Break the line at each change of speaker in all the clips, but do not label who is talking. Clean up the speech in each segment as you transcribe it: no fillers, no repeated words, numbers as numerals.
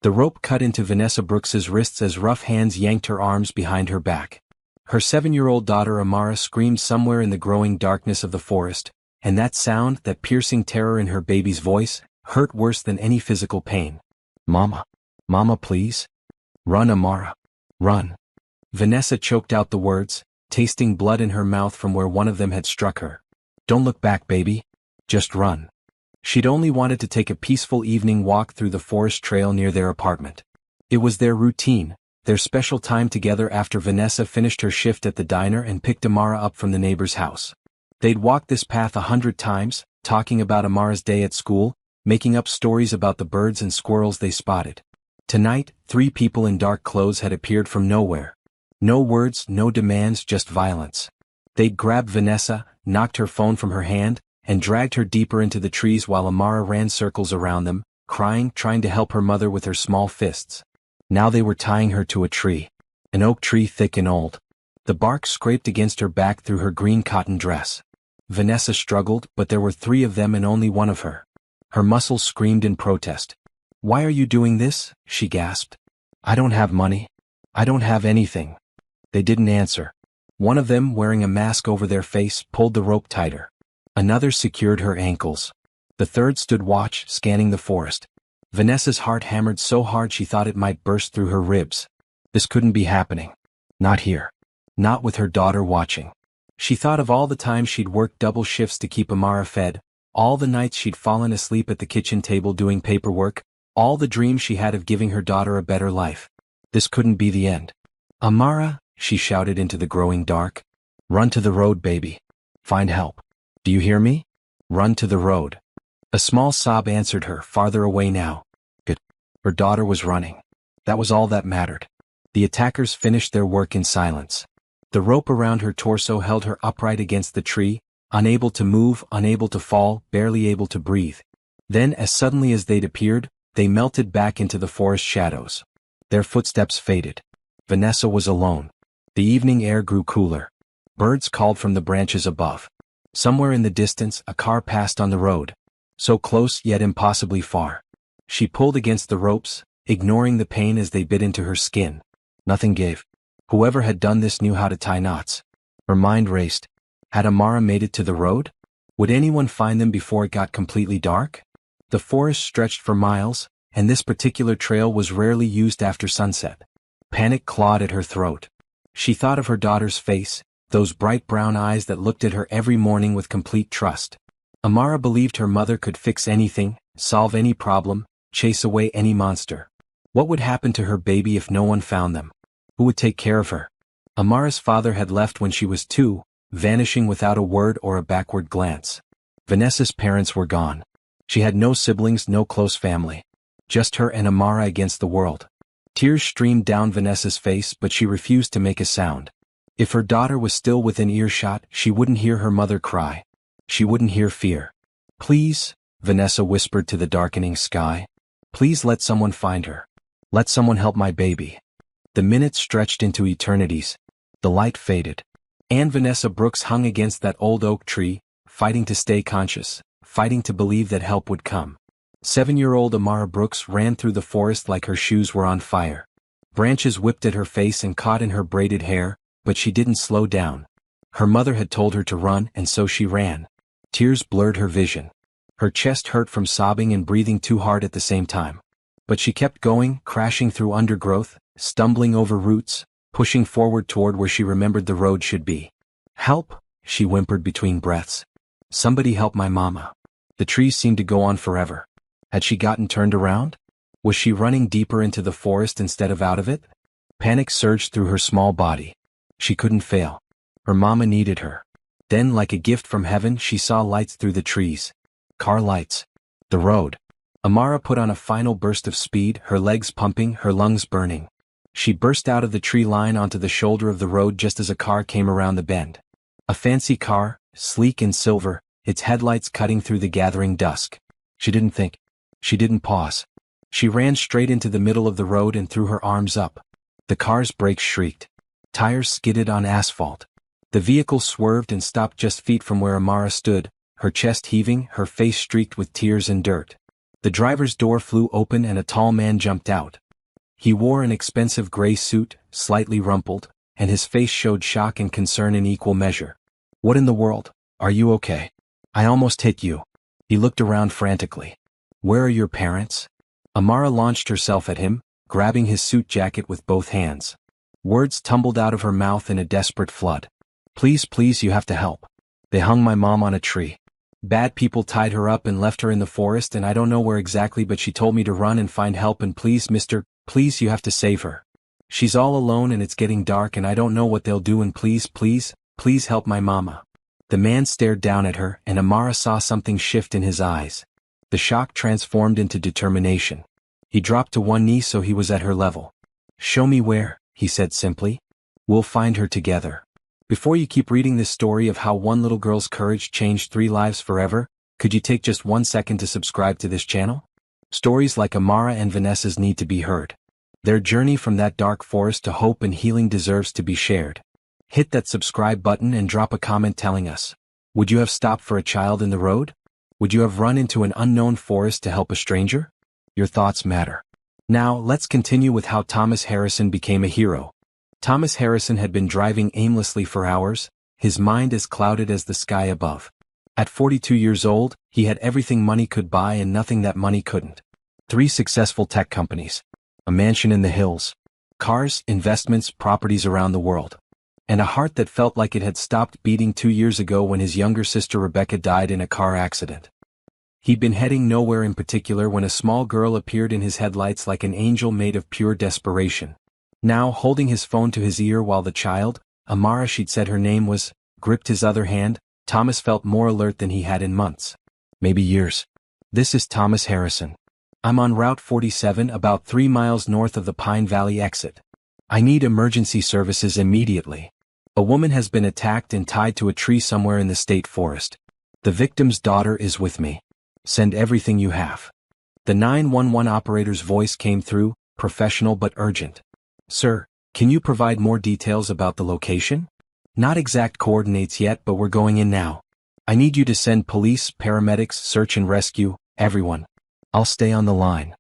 The rope cut into Vanessa Brooks's wrists as rough hands yanked her arms behind her back. Her 7-year-old daughter Amara screamed somewhere in the growing darkness of the forest, and that sound, that piercing terror in her baby's voice, hurt worse than any physical pain. "Mama. Mama, please. Run, Amara. Run." Vanessa choked out the words, tasting blood in her mouth from where one of them had struck her. "Don't look back, baby. Just run." She'd only wanted to take a peaceful evening walk through the forest trail near their apartment. It was their routine, their special time together after Vanessa finished her shift at the diner and picked Amara up from the neighbor's house. They'd walked this path 100 times, talking about Amara's day at school, making up stories about the birds and squirrels they spotted. Tonight, 3 people in dark clothes had appeared from nowhere. No words, no demands, just violence. They'd grabbed Vanessa, knocked her phone from her hand, and dragged her deeper into the trees while Amara ran circles around them, crying, trying to help her mother with her small fists. Now they were tying her to a tree. An oak tree thick and old. The bark scraped against her back through her green cotton dress. Vanessa struggled, but there were 3 of them and only one of her. Her muscles screamed in protest. "Why are you doing this?" she gasped. "I don't have money. I don't have anything." They didn't answer. One of them, wearing a mask over their face, pulled the rope tighter. Another secured her ankles. The third stood watch, scanning the forest. Vanessa's heart hammered so hard she thought it might burst through her ribs. This couldn't be happening. Not here. Not with her daughter watching. She thought of all the times she'd worked double shifts to keep Amara fed, all the nights she'd fallen asleep at the kitchen table doing paperwork, all the dreams she had of giving her daughter a better life. This couldn't be the end. "Amara," she shouted into the growing dark. "Run to the road, baby. Find help. Do you hear me? Run to the road." A small sob answered her, farther away now. Good. Her daughter was running. That was all that mattered. The attackers finished their work in silence. The rope around her torso held her upright against the tree, unable to move, unable to fall, barely able to breathe. Then, as suddenly as they'd appeared, they melted back into the forest shadows. Their footsteps faded. Vanessa was alone. The evening air grew cooler. Birds called from the branches above. Somewhere in the distance, a car passed on the road. So close, yet impossibly far. She pulled against the ropes, ignoring the pain as they bit into her skin. Nothing gave. Whoever had done this knew how to tie knots. Her mind raced. Had Amara made it to the road? Would anyone find them before it got completely dark? The forest stretched for miles, and this particular trail was rarely used after sunset. Panic clawed at her throat. She thought of her daughter's face, those bright brown eyes that looked at her every morning with complete trust. Amara believed her mother could fix anything, solve any problem, chase away any monster. What would happen to her baby if no one found them? Who would take care of her? Amara's father had left when she was 2, vanishing without a word or a backward glance. Vanessa's parents were gone. She had no siblings, no close family. Just her and Amara against the world. Tears streamed down Vanessa's face, but she refused to make a sound. If her daughter was still within earshot, she wouldn't hear her mother cry. She wouldn't hear fear. "Please," Vanessa whispered to the darkening sky. "Please let someone find her. Let someone help my baby." The minutes stretched into eternities. The light faded. And Vanessa Brooks hung against that old oak tree, fighting to stay conscious, fighting to believe that help would come. 7-year-old Amara Brooks ran through the forest like her shoes were on fire. Branches whipped at her face and caught in her braided hair, but she didn't slow down. Her mother had told her to run, and so she ran. Tears blurred her vision. Her chest hurt from sobbing and breathing too hard at the same time. But she kept going, crashing through undergrowth, stumbling over roots, pushing forward toward where she remembered the road should be. "Help," she whimpered between breaths. "Somebody help my mama." The trees seemed to go on forever. Had she gotten turned around? Was she running deeper into the forest instead of out of it? Panic surged through her small body. She couldn't fail. Her mama needed her. Then, like a gift from heaven, she saw lights through the trees. Car lights. The road. Amara put on a final burst of speed, her legs pumping, her lungs burning. She burst out of the tree line onto the shoulder of the road just as a car came around the bend. A fancy car, sleek and silver, its headlights cutting through the gathering dusk. She didn't think. She didn't pause. She ran straight into the middle of the road and threw her arms up. The car's brakes shrieked. Tires skidded on asphalt. The vehicle swerved and stopped just feet from where Amara stood, her chest heaving, her face streaked with tears and dirt. The driver's door flew open and a tall man jumped out. He wore an expensive gray suit, slightly rumpled, and his face showed shock and concern in equal measure. "What in the world? Are you okay? I almost hit you." He looked around frantically. "Where are your parents?" Amara launched herself at him, grabbing his suit jacket with both hands. Words tumbled out of her mouth in a desperate flood. "Please, please, you have to help. They hung my mom on a tree. Bad people tied her up and left her in the forest, and I don't know where exactly, but she told me to run and find help, and please, mister, please, you have to save her. She's all alone and it's getting dark and I don't know what they'll do, and please, please, please help my mama." The man stared down at her and Amara saw something shift in his eyes. The shock transformed into determination. He dropped to one knee so he was at her level. "Show me where," he said simply. "We'll find her together." Before you keep reading this story of how one little girl's courage changed 3 lives forever, could you take just 1 second to subscribe to this channel? Stories like Amara and Vanessa's need to be heard. Their journey from that dark forest to hope and healing deserves to be shared. Hit that subscribe button and drop a comment telling us. Would you have stopped for a child in the road? Would you have run into an unknown forest to help a stranger? Your thoughts matter. Now, let's continue with how Thomas Harrison became a hero. Thomas Harrison had been driving aimlessly for hours, his mind as clouded as the sky above. At 42 years old, he had everything money could buy and nothing that money couldn't. 3 successful tech companies. A mansion in the hills. Cars, investments, properties around the world. And a heart that felt like it had stopped beating 2 years ago when his younger sister Rebecca died in a car accident. He'd been heading nowhere in particular when a small girl appeared in his headlights like an angel made of pure desperation. Now, holding his phone to his ear while the child, Amara, she'd said her name was, gripped his other hand, Thomas felt more alert than he had in months. Maybe years. "This is Thomas Harrison. I'm on Route 47 about 3 miles north of the Pine Valley exit. I need emergency services immediately. A woman has been attacked and tied to a tree somewhere in the state forest. The victim's daughter is with me. Send everything you have." The 911 operator's voice came through, professional but urgent. "Sir, can you provide more details about the location? Not exact coordinates yet, but we're going in now. I need you to send police, paramedics, search and rescue, everyone. I'll stay on the line."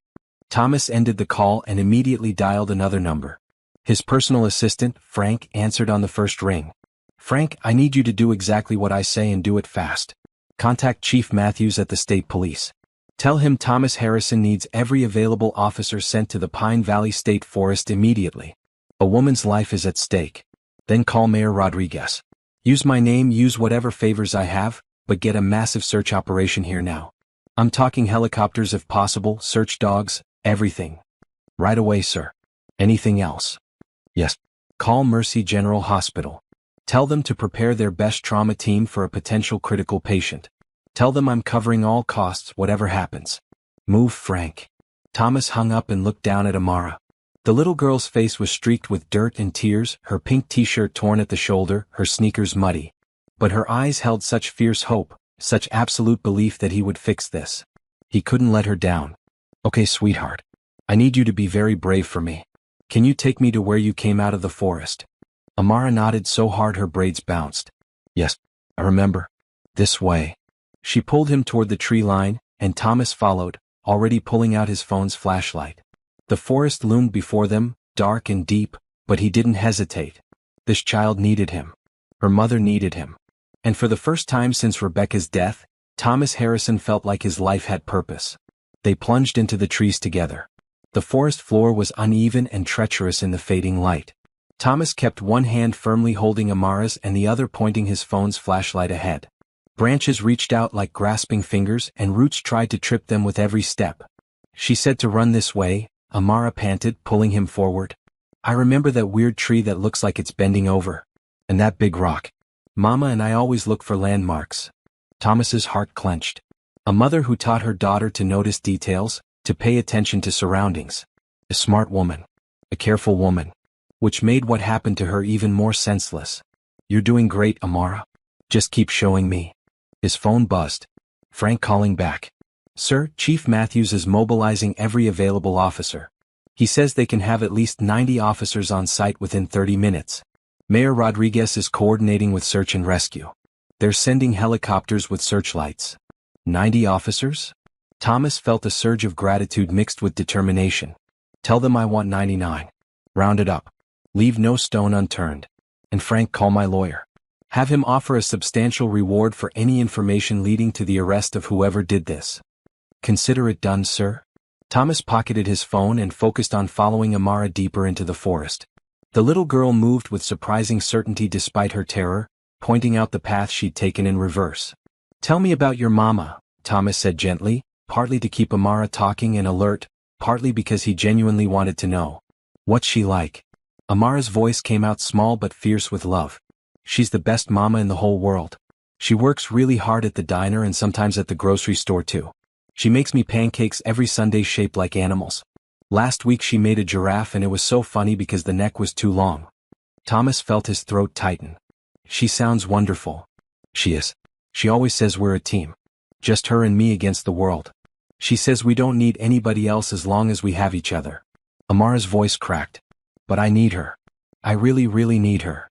Thomas ended the call and immediately dialed another number. His personal assistant, Frank, answered on the first ring. "Frank, I need you to do exactly what I say and do it fast. Contact Chief Matthews at the state police. Tell him Thomas Harrison needs every available officer sent to the Pine Valley State Forest immediately. A woman's life is at stake. Then call Mayor Rodriguez. Use my name, use whatever favors I have, but get a massive search operation here now. I'm talking helicopters if possible, search dogs, everything. Right away, sir. Anything else?" "Yes. Call Mercy General Hospital. Tell them to prepare their best trauma team for a potential critical patient. Tell them I'm covering all costs whatever happens. Move, Frank." Thomas hung up and looked down at Amara. The little girl's face was streaked with dirt and tears, her pink t-shirt torn at the shoulder, her sneakers muddy. But her eyes held such fierce hope, such absolute belief that he would fix this. He couldn't let her down. "Okay, sweetheart. I need you to be very brave for me. Can you take me to where you came out of the forest?" Amara nodded so hard her braids bounced. "Yes, I remember. This way." She pulled him toward the tree line, and Thomas followed, already pulling out his phone's flashlight. The forest loomed before them, dark and deep, but he didn't hesitate. This child needed him. Her mother needed him. And for the first time since Rebecca's death, Thomas Harrison felt like his life had purpose. They plunged into the trees together. The forest floor was uneven and treacherous in the fading light. Thomas kept one hand firmly holding Amara's and the other pointing his phone's flashlight ahead. Branches reached out like grasping fingers and roots tried to trip them with every step. "She said to run this way," Amara panted, pulling him forward. "I remember that weird tree that looks like it's bending over. And that big rock. Mama and I always look for landmarks." Thomas's heart clenched. A mother who taught her daughter to notice details, to pay attention to surroundings. A smart woman. A careful woman. Which made what happened to her even more senseless. "You're doing great, Amara. Just keep showing me." His phone buzzed. Frank calling back. "Sir, Chief Matthews is mobilizing every available officer. He says they can have at least 90 officers on site within 30 minutes. Mayor Rodriguez is coordinating with search and rescue. They're sending helicopters with searchlights." 90 officers? Thomas felt a surge of gratitude mixed with determination. Tell them I want 99. Round it up. Leave no stone unturned. And Frank, call my lawyer. Have him offer a substantial reward for any information leading to the arrest of whoever did this. Consider it done, sir. Thomas pocketed his phone and focused on following Amara deeper into the forest. The little girl moved with surprising certainty despite her terror, pointing out the path she'd taken in reverse. Tell me about your mama, Thomas said gently, partly to keep Amara talking and alert, partly because he genuinely wanted to know. What's she like? Amara's voice came out small but fierce with love. She's the best mama in the whole world. She works really hard at the diner and sometimes at the grocery store too. She makes me pancakes every Sunday shaped like animals. Last week she made a giraffe and it was so funny because the neck was too long. Thomas felt his throat tighten. She sounds wonderful. She is. She always says we're a team. Just her and me against the world. She says we don't need anybody else as long as we have each other. Amara's voice cracked. But I need her. I really, really need her.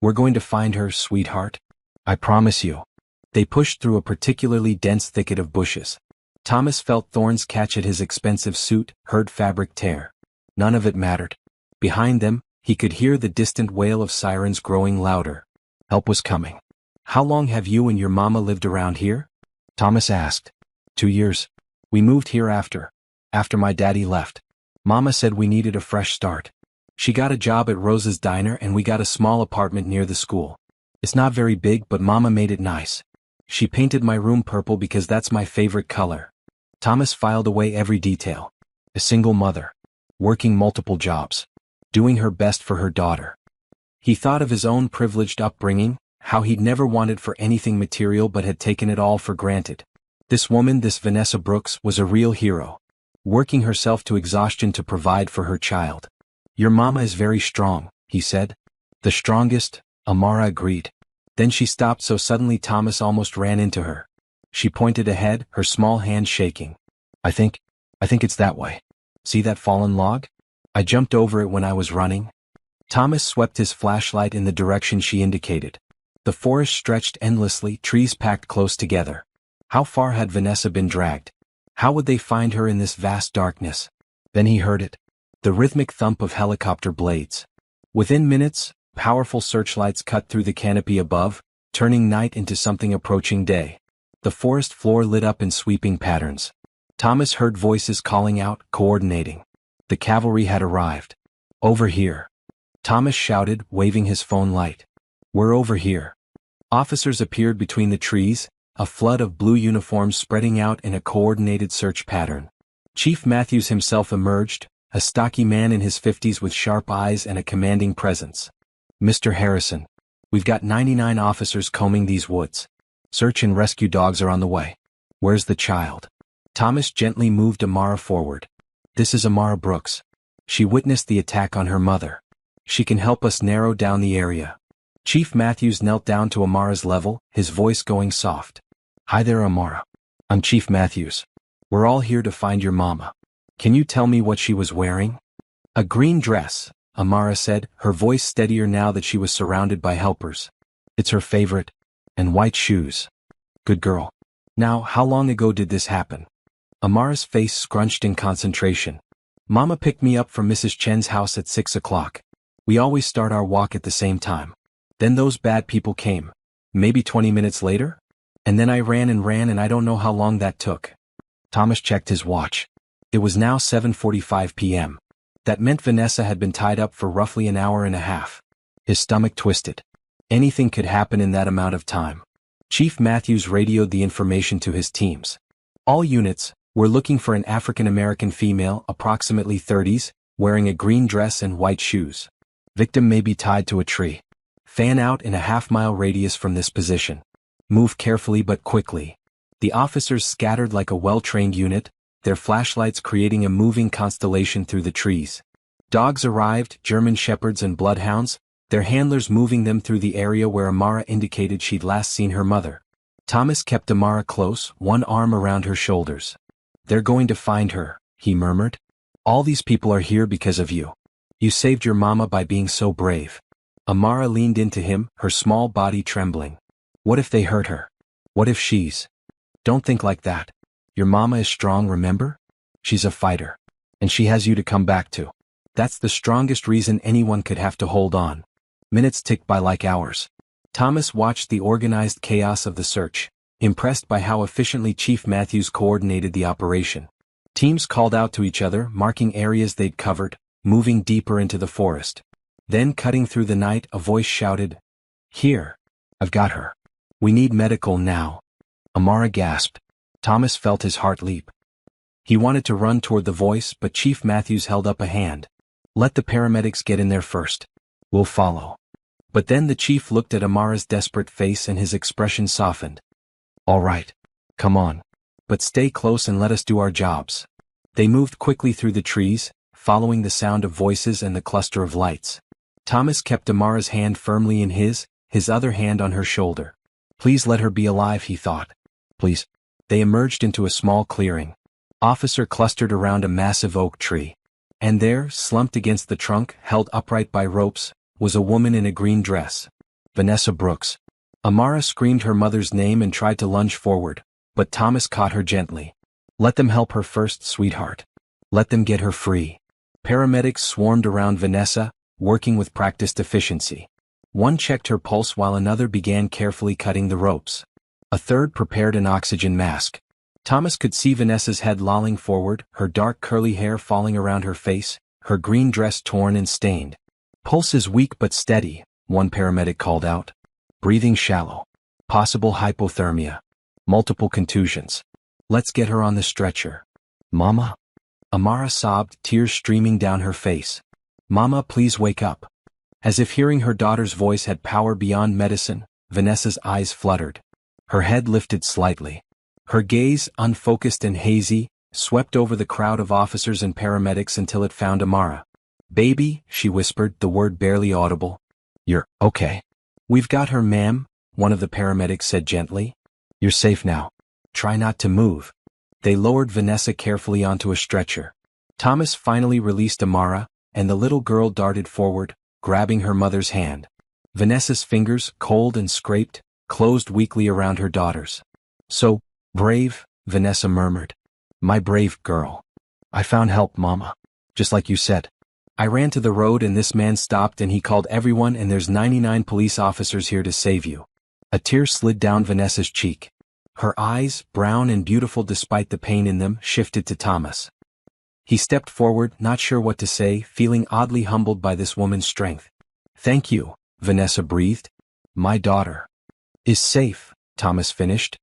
We're going to find her, sweetheart. I promise you. They pushed through a particularly dense thicket of bushes. Thomas felt thorns catch at his expensive suit, heard fabric tear. None of it mattered. Behind them, he could hear the distant wail of sirens growing louder. Help was coming. How long have you and your mama lived around here? Thomas asked. 2 years. We moved here after my daddy left. Mama said we needed a fresh start. She got a job at Rose's Diner and we got a small apartment near the school. It's not very big but Mama made it nice. She painted my room purple because that's my favorite color. Thomas filed away every detail. A single mother. Working multiple jobs. Doing her best for her daughter. He thought of his own privileged upbringing, how he'd never wanted for anything material but had taken it all for granted. This woman, this Vanessa Brooks, was a real hero. Working herself to exhaustion to provide for her child. Your mama is very strong, he said. The strongest, Amara agreed. Then she stopped so suddenly Thomas almost ran into her. She pointed ahead, her small hand shaking. I think it's that way. See that fallen log? I jumped over it when I was running. Thomas swept his flashlight in the direction she indicated. The forest stretched endlessly, trees packed close together. How far had Vanessa been dragged? How would they find her in this vast darkness? Then he heard it. The rhythmic thump of helicopter blades. Within minutes, powerful searchlights cut through the canopy above, turning night into something approaching day. The forest floor lit up in sweeping patterns. Thomas heard voices calling out, coordinating. The cavalry had arrived. Over here. Thomas shouted, waving his phone light. We're over here. Officers appeared between the trees, a flood of blue uniforms spreading out in a coordinated search pattern. Chief Matthews himself emerged, a stocky man in his 50s with sharp eyes and a commanding presence. Mr. Harrison. We've got 99 officers combing these woods. Search and rescue dogs are on the way. Where's the child? Thomas gently moved Amara forward. This is Amara Brooks. She witnessed the attack on her mother. She can help us narrow down the area. Chief Matthews knelt down to Amara's level, his voice going soft. Hi there, Amara. I'm Chief Matthews. We're all here to find your mama. Can you tell me what she was wearing? A green dress, Amara said, her voice steadier now that she was surrounded by helpers. It's her favorite. And white shoes. Good girl. Now, how long ago did this happen? Amara's face scrunched in concentration. Mama picked me up from Mrs. Chen's house at 6 o'clock. We always start our walk at the same time. Then those bad people came. Maybe 20 minutes later? And then I ran and I don't know how long that took. Thomas checked his watch. It was now 7:45 p.m. That meant Vanessa had been tied up for roughly an hour and a half. His stomach twisted. Anything could happen in that amount of time. Chief Matthews radioed the information to his teams. All units, we're looking for an African-American female, approximately 30s, wearing a green dress and white shoes. Victim may be tied to a tree. Fan out in a half-mile radius from this position. Move carefully but quickly. The officers scattered like a well-trained unit, their flashlights creating a moving constellation through the trees. Dogs arrived, German shepherds and bloodhounds, their handlers moving them through the area where Amara indicated she'd last seen her mother. Thomas kept Amara close, one arm around her shoulders. They're going to find her, he murmured. All these people are here because of you. You saved your mama by being so brave. Amara leaned into him, her small body trembling. What if they hurt her? What if she's... Don't think like that. Your mama is strong, remember? She's a fighter. And she has you to come back to. That's the strongest reason anyone could have to hold on. Minutes ticked by like hours. Thomas watched the organized chaos of the search, impressed by how efficiently Chief Matthews coordinated the operation. Teams called out to each other, marking areas they'd covered, moving deeper into the forest. Then, cutting through the night, a voice shouted, "Here! I've got her. We need medical now." Amara gasped. Thomas felt his heart leap. He wanted to run toward the voice, but Chief Matthews held up a hand. "Let the paramedics get in there first. We'll follow." But then the chief looked at Amara's desperate face and his expression softened. "All right. Come on. But stay close and let us do our jobs." They moved quickly through the trees, following the sound of voices and the cluster of lights. Thomas kept Amara's hand firmly in his other hand on her shoulder. Please let her be alive, he thought. Please. They emerged into a small clearing. Officer clustered around a massive oak tree. And there, slumped against the trunk, held upright by ropes, was a woman in a green dress. Vanessa Brooks. Amara screamed her mother's name and tried to lunge forward, but Thomas caught her gently. "Let them help her first, sweetheart. Let them get her free." Paramedics swarmed around Vanessa, working with practiced efficiency. One checked her pulse while another began carefully cutting the ropes. A third prepared an oxygen mask. Thomas could see Vanessa's head lolling forward, her dark curly hair falling around her face, her green dress torn and stained. "Pulse is weak but steady," one paramedic called out. "Breathing shallow. Possible hypothermia. Multiple contusions. Let's get her on the stretcher." "Mama?" Amara sobbed, tears streaming down her face. "Mama, please wake up." As if hearing her daughter's voice had power beyond medicine, Vanessa's eyes fluttered. Her head lifted slightly. Her gaze, unfocused and hazy, swept over the crowd of officers and paramedics until it found Amara. "Baby," she whispered, the word barely audible. "You're okay." "We've got her, ma'am," one of the paramedics said gently. "You're safe now. Try not to move." They lowered Vanessa carefully onto a stretcher. Thomas finally released Amara, and the little girl darted forward, grabbing her mother's hand. Vanessa's fingers, cold and scraped, closed weakly around her daughter's. "So brave," Vanessa murmured. "My brave girl. I found help, Mama. Just like you said. I ran to the road and this man stopped and he called everyone and there's 99 police officers here to save you." A tear slid down Vanessa's cheek. Her eyes, brown and beautiful despite the pain in them, shifted to Thomas. He stepped forward, not sure what to say, feeling oddly humbled by this woman's strength. "Thank you," Vanessa breathed. "My daughter is safe," Thomas finished.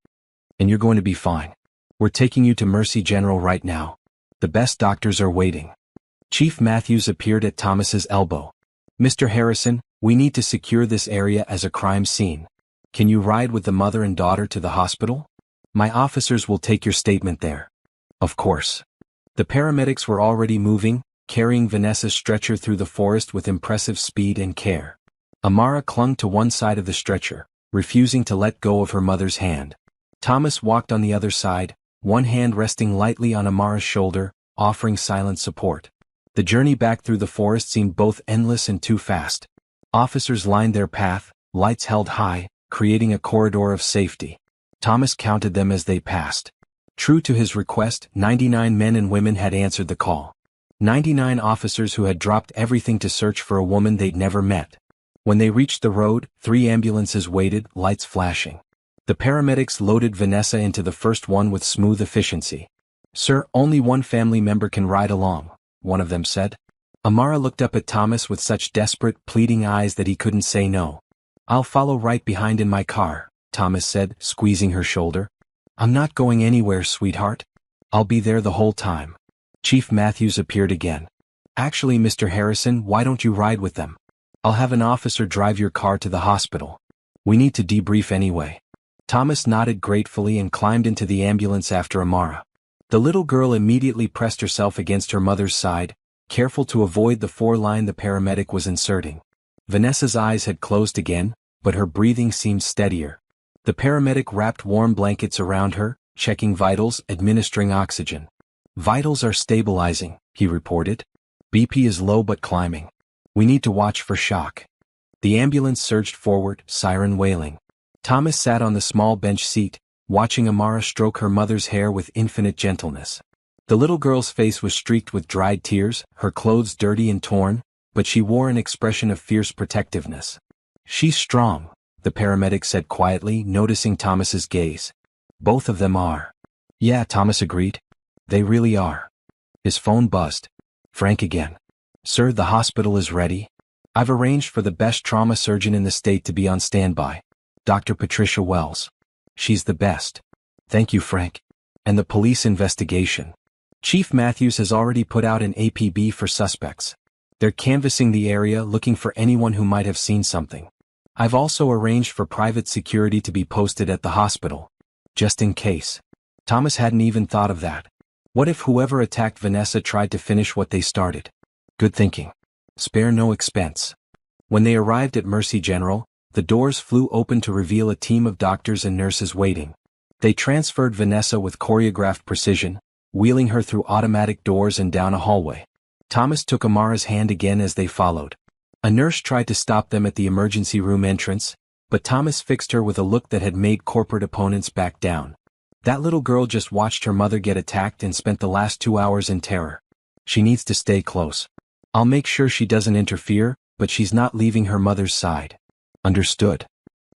"And you're going to be fine. We're taking you to Mercy General right now. The best doctors are waiting." Chief Matthews appeared at Thomas's elbow. "Mr. Harrison, we need to secure this area as a crime scene. Can you ride with the mother and daughter to the hospital? My officers will take your statement there." "Of course." The paramedics were already moving, carrying Vanessa's stretcher through the forest with impressive speed and care. Amara clung to one side of the stretcher, refusing to let go of her mother's hand. Thomas walked on the other side, one hand resting lightly on Amara's shoulder, offering silent support. The journey back through the forest seemed both endless and too fast. Officers lined their path, lights held high, creating a corridor of safety. Thomas counted them as they passed. True to his request, 99 men and women had answered the call. 99 officers who had dropped everything to search for a woman they'd never met. When they reached the road, 3 ambulances waited, lights flashing. The paramedics loaded Vanessa into the first one with smooth efficiency. "Sir, only one family member can ride along," one of them said. Amara looked up at Thomas with such desperate, pleading eyes that he couldn't say no. "I'll follow right behind in my car," Thomas said, squeezing her shoulder. "I'm not going anywhere, sweetheart. I'll be there the whole time." Chief Matthews appeared again. "Actually, Mr. Harrison, why don't you ride with them? I'll have an officer drive your car to the hospital. We need to debrief anyway." Thomas nodded gratefully and climbed into the ambulance after Amara. The little girl immediately pressed herself against her mother's side, careful to avoid the 4-line the paramedic was inserting. Vanessa's eyes had closed again, but her breathing seemed steadier. The paramedic wrapped warm blankets around her, checking vitals, administering oxygen. "Vitals are stabilizing," he reported. "BP is low but climbing. We need to watch for shock." The ambulance surged forward, siren wailing. Thomas sat on the small bench seat, watching Amara stroke her mother's hair with infinite gentleness. The little girl's face was streaked with dried tears, her clothes dirty and torn, but she wore an expression of fierce protectiveness. "She's strong," the paramedic said quietly, noticing Thomas's gaze. "Both of them are." "Yeah," Thomas agreed. "They really are." His phone buzzed. Frank again. "Sir, the hospital is ready. I've arranged for the best trauma surgeon in the state to be on standby. Dr. Patricia Wells. She's the best." "Thank you, Frank." "And the police investigation. Chief Matthews has already put out an APB for suspects. They're canvassing the area looking for anyone who might have seen something. I've also arranged for private security to be posted at the hospital. Just in case." Thomas hadn't even thought of that. What if whoever attacked Vanessa tried to finish what they started? Good thinking. Spare no expense. When they arrived at Mercy General, the doors flew open to reveal a team of doctors and nurses waiting. They transferred Vanessa with choreographed precision, wheeling her through automatic doors and down a hallway. Thomas took Amara's hand again as they followed. A nurse tried to stop them at the emergency room entrance, but Thomas fixed her with a look that had made corporate opponents back down. That little girl just watched her mother get attacked and spent the last 2 hours in terror. She needs to stay close. I'll make sure she doesn't interfere, but she's not leaving her mother's side. Understood.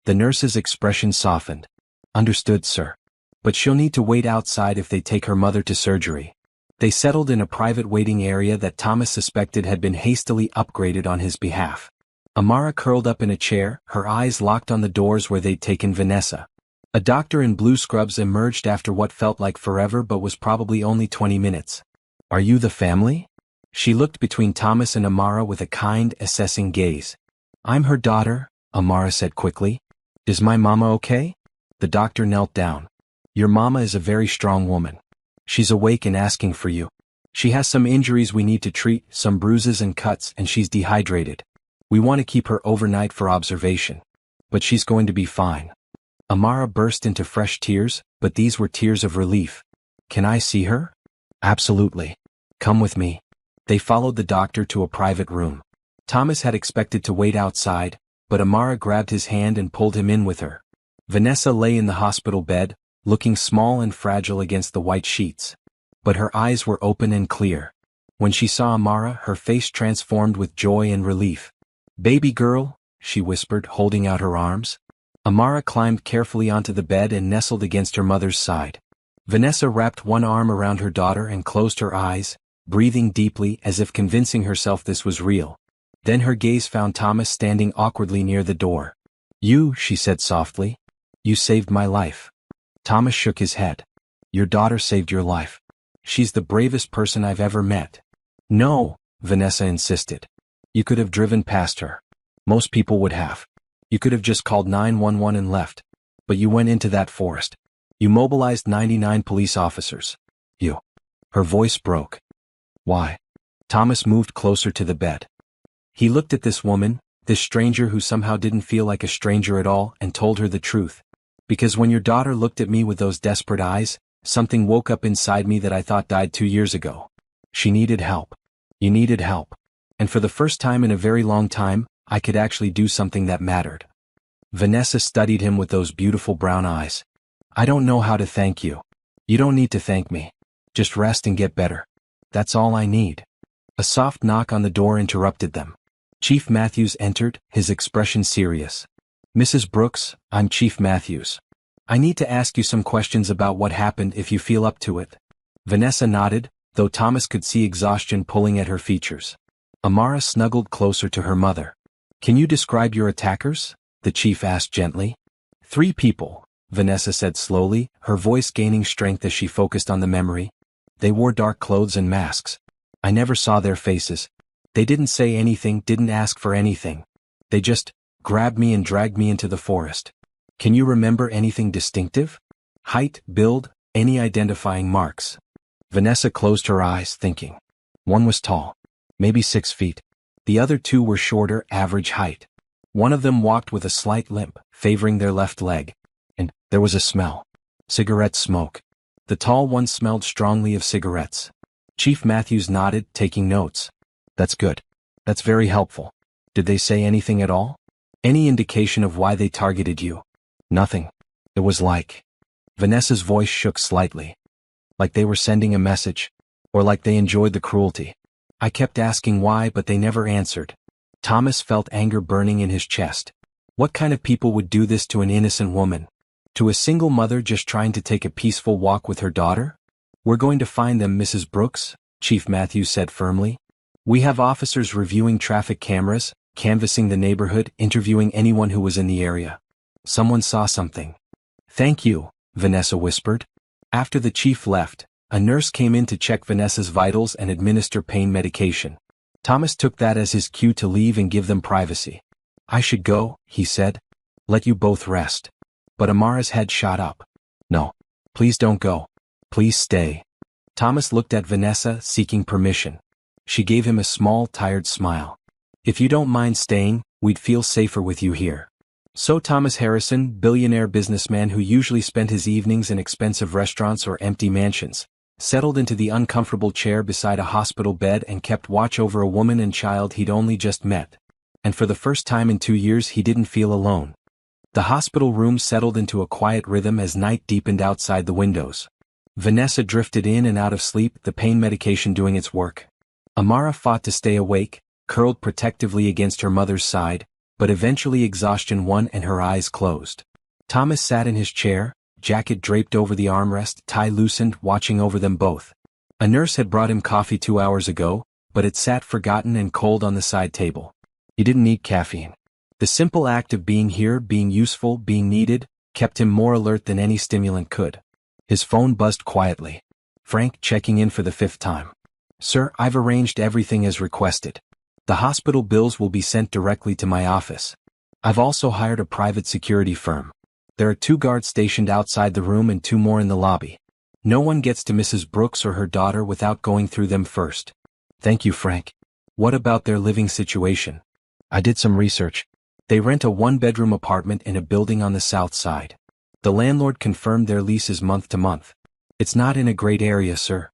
The nurse's expression softened. Understood, sir. But she'll need to wait outside if they take her mother to surgery. They settled in a private waiting area that Thomas suspected had been hastily upgraded on his behalf. Amara curled up in a chair, her eyes locked on the doors where they'd taken Vanessa. A doctor in blue scrubs emerged after what felt like forever but was probably only 20 minutes. "Are you the family?" She looked between Thomas and Amara with a kind, assessing gaze. "I'm her daughter," Amara said quickly. "Is my mama okay?" The doctor knelt down. "Your mama is a very strong woman. She's awake and asking for you. She has some injuries we need to treat, some bruises and cuts, and she's dehydrated. We want to keep her overnight for observation. But she's going to be fine." Amara burst into fresh tears, but these were tears of relief. "Can I see her?" "Absolutely. Come with me." They followed the doctor to a private room. Thomas had expected to wait outside, but Amara grabbed his hand and pulled him in with her. Vanessa lay in the hospital bed, looking small and fragile against the white sheets. But her eyes were open and clear. When she saw Amara, her face transformed with joy and relief. "Baby girl," she whispered, holding out her arms. Amara climbed carefully onto the bed and nestled against her mother's side. Vanessa wrapped one arm around her daughter and closed her eyes, breathing deeply as if convincing herself this was real. Then her gaze found Thomas standing awkwardly near the door. "You," she said softly. "You saved my life." Thomas shook his head. "Your daughter saved your life. She's the bravest person I've ever met." "No," Vanessa insisted. "You could have driven past her. Most people would have. You could have just called 911 and left. But you went into that forest. You mobilized 99 police officers. You." Her voice broke. "Why?" Thomas moved closer to the bed. He looked at this woman, this stranger who somehow didn't feel like a stranger at all, and told her the truth. "Because when your daughter looked at me with those desperate eyes, something woke up inside me that I thought died 2 years ago. She needed help. You needed help. And for the first time in a very long time, I could actually do something that mattered." Vanessa studied him with those beautiful brown eyes. "I don't know how to thank you. You don't need to thank me. Just rest and get better. That's all I need." A soft knock on the door interrupted them. Chief Matthews entered, his expression serious. "Mrs. Brooks, I'm Chief Matthews. I need to ask you some questions about what happened if you feel up to it." Vanessa nodded, though Thomas could see exhaustion pulling at her features. Amara snuggled closer to her mother. "Can you describe your attackers?" the chief asked gently. "3 people," Vanessa said slowly, her voice gaining strength as she focused on the memory. "They wore dark clothes and masks. I never saw their faces. They didn't say anything, didn't ask for anything. They just grabbed me and dragged me into the forest. Can you remember anything distinctive? Height, build, any identifying marks?" Vanessa closed her eyes, thinking. One was tall, maybe 6 feet. The other 2 were shorter, average height. One of them walked with a slight limp, favoring their left leg. And there was a smell. Cigarette smoke. The tall one smelled strongly of cigarettes. Chief Matthews nodded, taking notes. "That's good. That's very helpful. Did they say anything at all? Any indication of why they targeted you?" "Nothing. It was like Vanessa's voice shook slightly. Like they were sending a message. Or like they enjoyed the cruelty. I kept asking why, but they never answered. Thomas felt anger burning in his chest. What kind of people would do this to an innocent woman? To a single mother just trying to take a peaceful walk with her daughter? We're going to find them, Mrs. Brooks, Chief Matthews said firmly. We have officers reviewing traffic cameras, canvassing the neighborhood, interviewing anyone who was in the area. Someone saw something. Thank you, Vanessa whispered. After the chief left, a nurse came in to check Vanessa's vitals and administer pain medication. Thomas took that as his cue to leave and give them privacy. I should go, he said. Let you both rest. But Amara's head shot up. No. Please don't go. Please stay. Thomas looked at Vanessa, seeking permission. She gave him a small, tired smile. If you don't mind staying, we'd feel safer with you here. So Thomas Harrison, billionaire businessman who usually spent his evenings in expensive restaurants or empty mansions, settled into the uncomfortable chair beside a hospital bed and kept watch over a woman and child he'd only just met. And for the first time in 2 years he didn't feel alone. The hospital room settled into a quiet rhythm as night deepened outside the windows. Vanessa drifted in and out of sleep, the pain medication doing its work. Amara fought to stay awake, curled protectively against her mother's side, but eventually exhaustion won and her eyes closed. Thomas sat in his chair, jacket draped over the armrest, tie loosened, watching over them both. A nurse had brought him coffee 2 hours ago, but it sat forgotten and cold on the side table. He didn't need caffeine. The simple act of being here, being useful, being needed, kept him more alert than any stimulant could. His phone buzzed quietly. Frank checking in for the 5th time. Sir, I've arranged everything as requested. The hospital bills will be sent directly to my office. I've also hired a private security firm. There are 2 guards stationed outside the room and 2 more in the lobby. No one gets to Mrs. Brooks or her daughter without going through them first. Thank you, Frank. What about their living situation? I did some research. They rent a 1-bedroom apartment in a building on the south side. The landlord confirmed their lease is month to month. It's not in a great area, sir.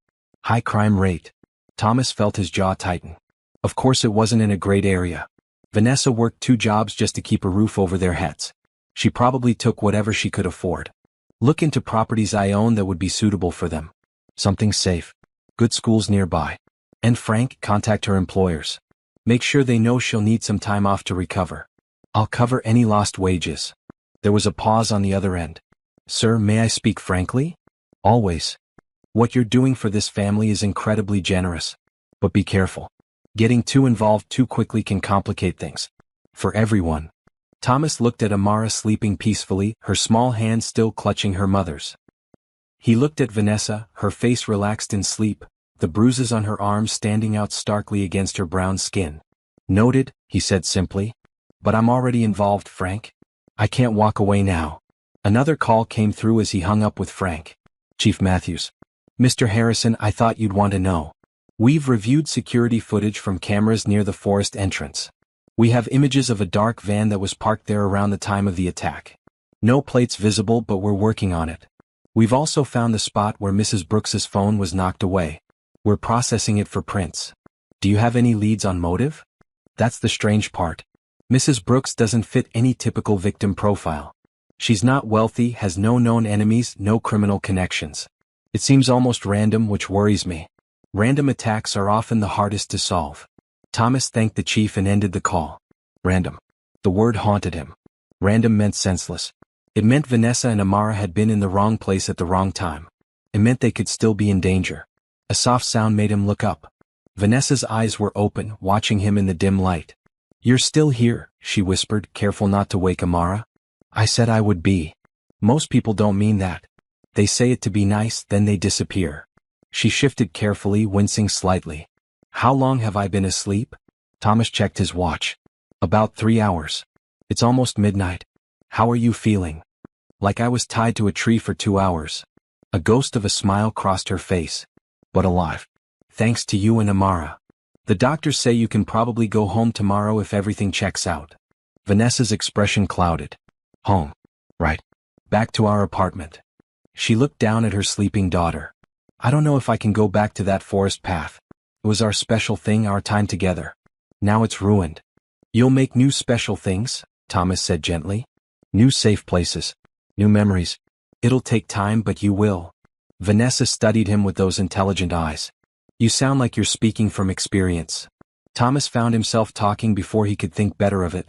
High crime rate. Thomas felt his jaw tighten. Of course it wasn't in a great area. Vanessa worked 2 jobs just to keep a roof over their heads. She probably took whatever she could afford. Look into properties I own that would be suitable for them. Something safe. Good schools nearby. And Frank, contact her employers. Make sure they know she'll need some time off to recover. I'll cover any lost wages. There was a pause on the other end. Sir, may I speak frankly? Always. What you're doing for this family is incredibly generous. But be careful. Getting too involved too quickly can complicate things. For everyone. Thomas looked at Amara sleeping peacefully, her small hand still clutching her mother's. He looked at Vanessa, her face relaxed in sleep, the bruises on her arms standing out starkly against her brown skin. Noted, he said simply. But I'm already involved, Frank. I can't walk away now. Another call came through as he hung up with Frank. Chief Matthews. Mr. Harrison, I thought you'd want to know. We've reviewed security footage from cameras near the forest entrance. We have images of a dark van that was parked there around the time of the attack. No plates visible, but we're working on it. We've also found the spot where Mrs. Brooks's phone was knocked away. We're processing it for prints. Do you have any leads on motive? That's the strange part. Mrs. Brooks doesn't fit any typical victim profile. She's not wealthy, has no known enemies, no criminal connections. It seems almost random, which worries me. Random attacks are often the hardest to solve. Thomas thanked the chief and ended the call. Random. The word haunted him. Random meant senseless. It meant Vanessa and Amara had been in the wrong place at the wrong time. It meant they could still be in danger. A soft sound made him look up. Vanessa's eyes were open, watching him in the dim light. You're still here, she whispered, careful not to wake Amara. I said I would be. Most people don't mean that. They say it to be nice, then they disappear. She shifted carefully, wincing slightly. How long have I been asleep? Thomas checked his watch. About 3 hours. It's almost midnight. How are you feeling? Like I was tied to a tree for 2 hours. A ghost of a smile crossed her face. But alive. Thanks to you and Amara. The doctors say you can probably go home tomorrow if everything checks out. Vanessa's expression clouded. Home. Right. Back to our apartment. She looked down at her sleeping daughter. I don't know if I can go back to that forest path. It was our special thing, our time together. Now it's ruined. You'll make new special things, Thomas said gently. New safe places. New memories. It'll take time, but you will. Vanessa studied him with those intelligent eyes. You sound like you're speaking from experience. Thomas found himself talking before he could think better of it.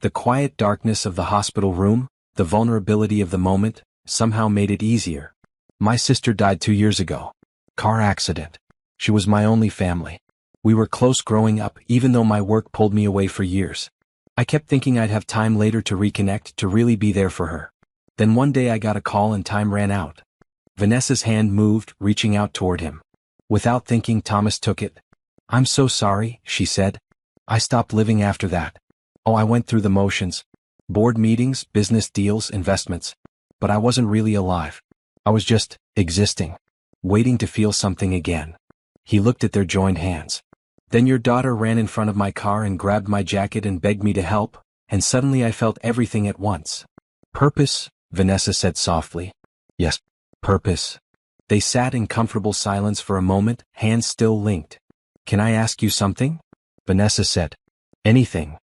The quiet darkness of the hospital room, the vulnerability of the moment, somehow made it easier. My sister died 2 years ago. Car accident. She was my only family. We were close growing up, even though my work pulled me away for years. I kept thinking I'd have time later to reconnect, to really be there for her. Then one day I got a call and time ran out. Vanessa's hand moved, reaching out toward him. Without thinking, Thomas took it. I'm so sorry, she said. I stopped living after that. Oh, I went through the motions. Board meetings, business deals, investments. But I wasn't really alive. I was just existing. Waiting to feel something again. He looked at their joined hands. Then your daughter ran in front of my car and grabbed my jacket and begged me to help, and suddenly I felt everything at once. Purpose, Vanessa said softly. Yes, purpose. They sat in comfortable silence for a moment, hands still linked. Can I ask you something? Vanessa said. Anything.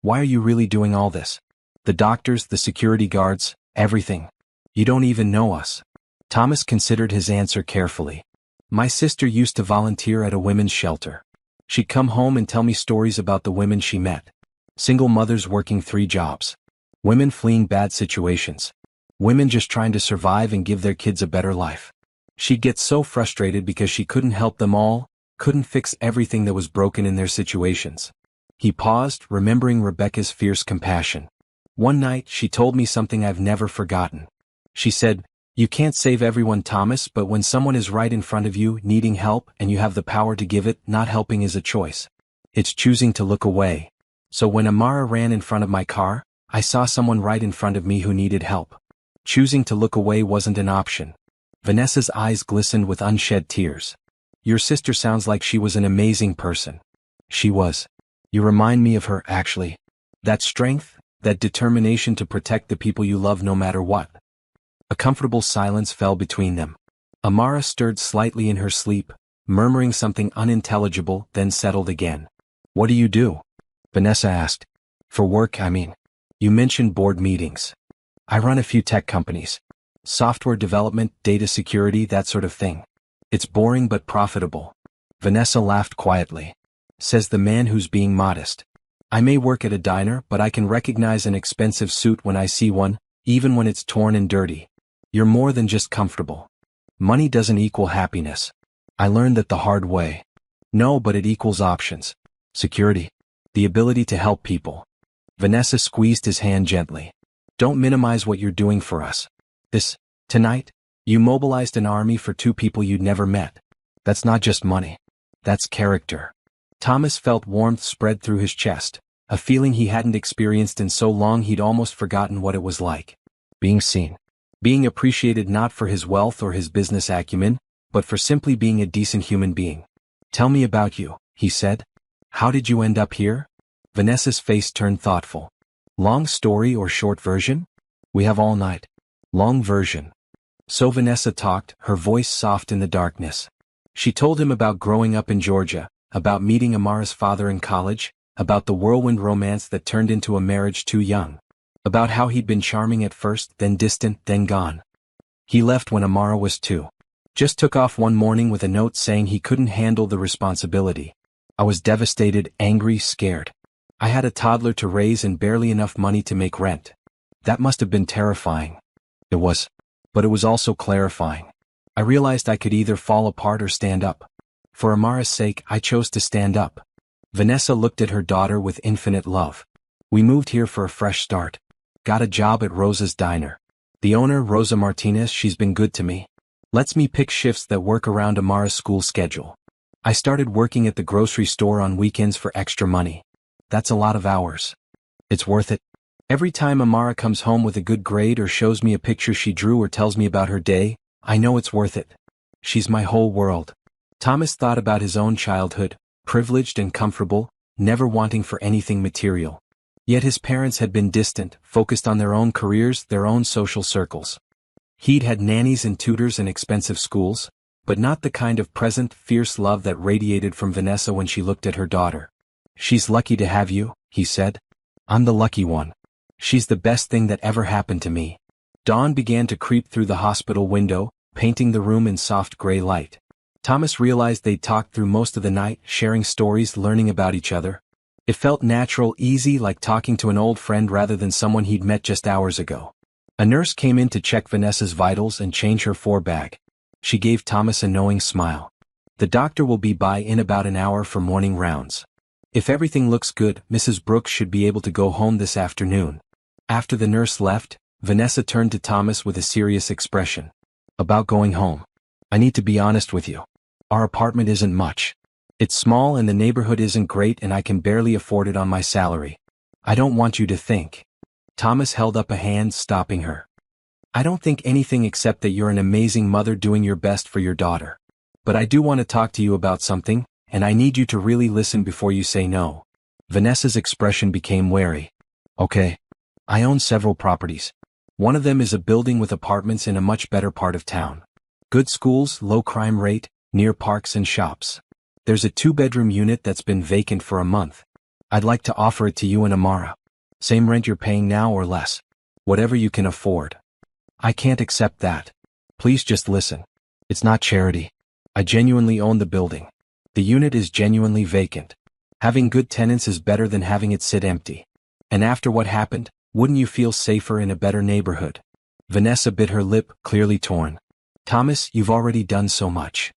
Why are you really doing all this? The doctors, the security guards, everything. You don't even know us. Thomas considered his answer carefully. My sister used to volunteer at a women's shelter. She'd come home and tell me stories about the women she met. Single mothers working 3 jobs. Women fleeing bad situations. Women just trying to survive and give their kids a better life. She'd get so frustrated because she couldn't help them all, couldn't fix everything that was broken in their situations. He paused, remembering Rebecca's fierce compassion. One night, she told me something I've never forgotten. She said, you can't save everyone, Thomas, but when someone is right in front of you, needing help, and you have the power to give it, not helping is a choice. It's choosing to look away. So when Amara ran in front of my car, I saw someone right in front of me who needed help. Choosing to look away wasn't an option. Vanessa's eyes glistened with unshed tears. Your sister sounds like she was an amazing person. She was. You remind me of her, actually. That strength, that determination to protect the people you love no matter what. A comfortable silence fell between them. Amara stirred slightly in her sleep, murmuring something unintelligible, then settled again. What do you do? Vanessa asked. For work, I mean. You mentioned board meetings. I run a few tech companies. Software development, data security, that sort of thing. It's boring but profitable. Vanessa laughed quietly. Says the man who's being modest. I may work at a diner, but I can recognize an expensive suit when I see one, even when it's torn and dirty. You're more than just comfortable. Money doesn't equal happiness. I learned that the hard way. No, but it equals options. Security. The ability to help people. Vanessa squeezed his hand gently. Don't minimize what you're doing for us. Tonight, you mobilized an army for 2 people you'd never met. That's not just money. That's character. Thomas felt warmth spread through his chest, a feeling he hadn't experienced in so long he'd almost forgotten what it was like. Being seen. Being appreciated not for his wealth or his business acumen, but for simply being a decent human being. Tell me about you, he said. How did you end up here? Vanessa's face turned thoughtful. Long story or short version? We have all night. Long version. So Vanessa talked, her voice soft in the darkness. She told him about growing up in Georgia, about meeting Amara's father in college, about the whirlwind romance that turned into a marriage too young. About how he'd been charming at first, then distant, then gone. He left when Amara was 2. Just took off one morning with a note saying he couldn't handle the responsibility. I was devastated, angry, scared. I had a toddler to raise and barely enough money to make rent. That must have been terrifying. It was. But it was also clarifying. I realized I could either fall apart or stand up. For Amara's sake, I chose to stand up. Vanessa looked at her daughter with infinite love. We moved here for a fresh start. Got a job at Rosa's diner. The owner, Rosa Martinez, she's been good to me. Lets me pick shifts that work around Amara's school schedule. I started working at the grocery store on weekends for extra money. That's a lot of hours. It's worth it. Every time Amara comes home with a good grade or shows me a picture she drew or tells me about her day, I know it's worth it. She's my whole world. Thomas thought about his own childhood, privileged and comfortable, never wanting for anything material. Yet his parents had been distant, focused on their own careers, their own social circles. He'd had nannies and tutors and expensive schools, but not the kind of present, fierce love that radiated from Vanessa when she looked at her daughter. She's lucky to have you, he said. I'm the lucky one. She's the best thing that ever happened to me. Dawn began to creep through the hospital window, painting the room in soft gray light. Thomas realized they'd talked through most of the night, sharing stories, learning about each other. It felt natural, easy, like talking to an old friend rather than someone he'd met just hours ago. A nurse came in to check Vanessa's vitals and change her bag. She gave Thomas a knowing smile. The doctor will be by in about an hour for morning rounds. If everything looks good, Mrs. Brooks should be able to go home this afternoon. After the nurse left, Vanessa turned to Thomas with a serious expression. About going home. I need to be honest with you. Our apartment isn't much. It's small and the neighborhood isn't great and I can barely afford it on my salary. I don't want you to think. Thomas held up a hand, stopping her. I don't think anything except that you're an amazing mother doing your best for your daughter. But I do want to talk to you about something, and I need you to really listen before you say no. Vanessa's expression became wary. Okay. I own several properties. One of them is a building with apartments in a much better part of town. Good schools, low crime rate, near parks and shops. There's a 2-bedroom unit that's been vacant for a month. I'd like to offer it to you and Amara. Same rent you're paying now or less. Whatever you can afford. I can't accept that. Please just listen. It's not charity. I genuinely own the building. The unit is genuinely vacant. Having good tenants is better than having it sit empty. And after what happened, wouldn't you feel safer in a better neighborhood? Vanessa bit her lip, clearly torn. Thomas, you've already done so much.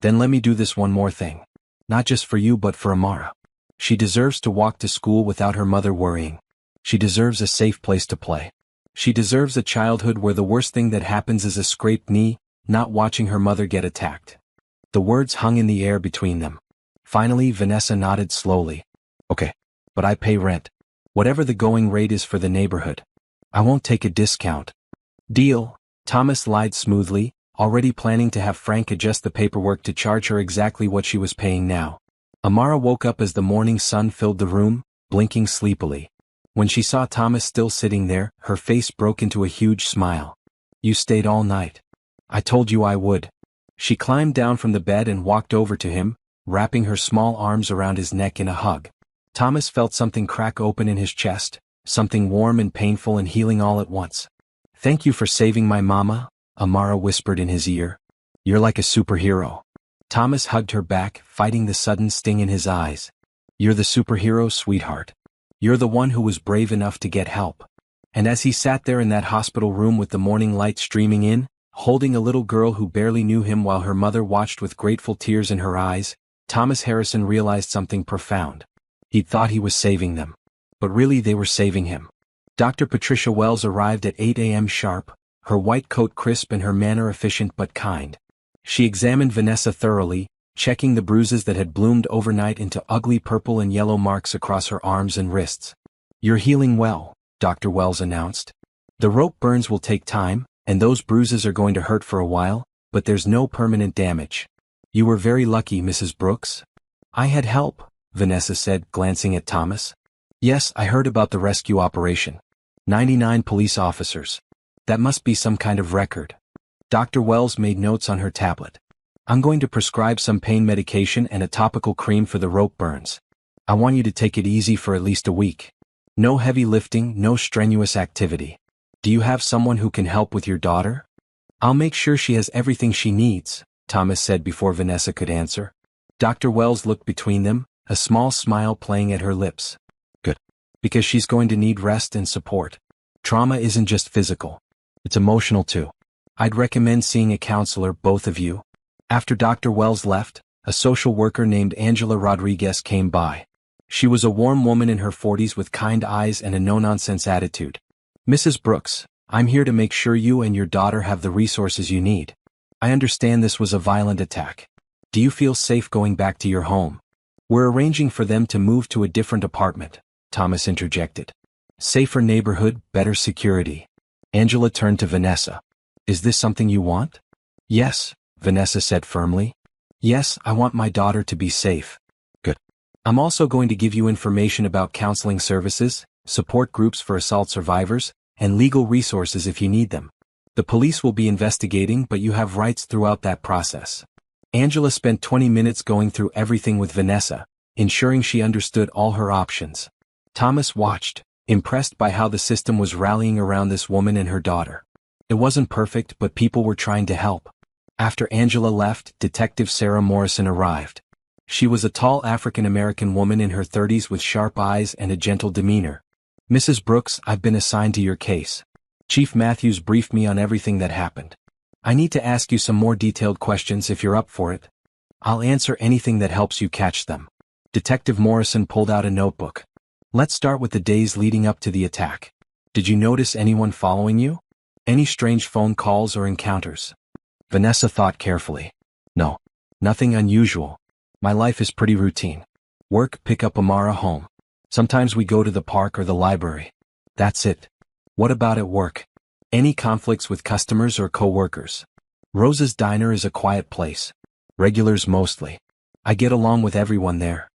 Then let me do this one more thing. Not just for you but for Amara. She deserves to walk to school without her mother worrying. She deserves a safe place to play. She deserves a childhood where the worst thing that happens is a scraped knee, not watching her mother get attacked. The words hung in the air between them. Finally, Vanessa nodded slowly. Okay, but I pay rent. Whatever the going rate is for the neighborhood. I won't take a discount. Deal. Thomas lied smoothly, already planning to have Frank adjust the paperwork to charge her exactly what she was paying now. Amara woke up as the morning sun filled the room, blinking sleepily. When she saw Thomas still sitting there, her face broke into a huge smile. You stayed all night. I told you I would. She climbed down from the bed and walked over to him, wrapping her small arms around his neck in a hug. Thomas felt something crack open in his chest, something warm and painful and healing all at once. Thank you for saving my mama, Amara whispered in his ear. You're like a superhero. Thomas hugged her back, fighting the sudden sting in his eyes. You're the superhero, sweetheart. You're the one who was brave enough to get help. And as he sat there in that hospital room with the morning light streaming in, holding a little girl who barely knew him while her mother watched with grateful tears in her eyes, Thomas Harrison realized something profound. He'd thought he was saving them. But really they were saving him. Dr. Patricia Wells arrived at 8 a.m. sharp, her white coat crisp and her manner efficient but kind. She examined Vanessa thoroughly, checking the bruises that had bloomed overnight into ugly purple and yellow marks across her arms and wrists. You're healing well, Dr. Wells announced. The rope burns will take time, and those bruises are going to hurt for a while, but there's no permanent damage. You were very lucky, Mrs. Brooks. I had help, Vanessa said, glancing at Thomas. Yes, I heard about the rescue operation. 99 police officers. That must be some kind of record. Dr. Wells made notes on her tablet. I'm going to prescribe some pain medication and a topical cream for the rope burns. I want you to take it easy for at least a week. No heavy lifting, no strenuous activity. Do you have someone who can help with your daughter? I'll make sure she has everything she needs, Thomas said before Vanessa could answer. Dr. Wells looked between them, a small smile playing at her lips. Good. Because she's going to need rest and support. Trauma isn't just physical. It's emotional too. I'd recommend seeing a counselor, both of you. After Dr. Wells left, a social worker named Angela Rodriguez came by. She was a warm woman in her 40s with kind eyes and a no-nonsense attitude. Mrs. Brooks, I'm here to make sure you and your daughter have the resources you need. I understand this was a violent attack. Do you feel safe going back to your home? We're arranging for them to move to a different apartment, Thomas interjected. Safer neighborhood, better security. Angela turned to Vanessa. Is this something you want? Yes, Vanessa said firmly. Yes, I want my daughter to be safe. Good. I'm also going to give you information about counseling services, support groups for assault survivors, and legal resources if you need them. The police will be investigating, but you have rights throughout that process. Angela spent 20 minutes going through everything with Vanessa, ensuring she understood all her options. Thomas watched, impressed by how the system was rallying around this woman and her daughter. It wasn't perfect, but people were trying to help. After Angela left, Detective Sarah Morrison arrived. She was a tall African-American woman in her 30s with sharp eyes and a gentle demeanor. "Mrs. Brooks, I've been assigned to your case. Chief Matthews briefed me on everything that happened. I need to ask you some more detailed questions if you're up for it. I'll answer anything that helps you catch them." Detective Morrison pulled out a notebook. "Let's start with the days leading up to the attack. Did you notice anyone following you? Any strange phone calls or encounters?" Vanessa thought carefully. "No. Nothing unusual. My life is pretty routine. Work, pick up Amara home. Sometimes we go to the park or the library. That's it." "What about at work? Any conflicts with customers or co-workers?" "Rose's Diner is a quiet place. Regulars mostly. I get along with everyone there."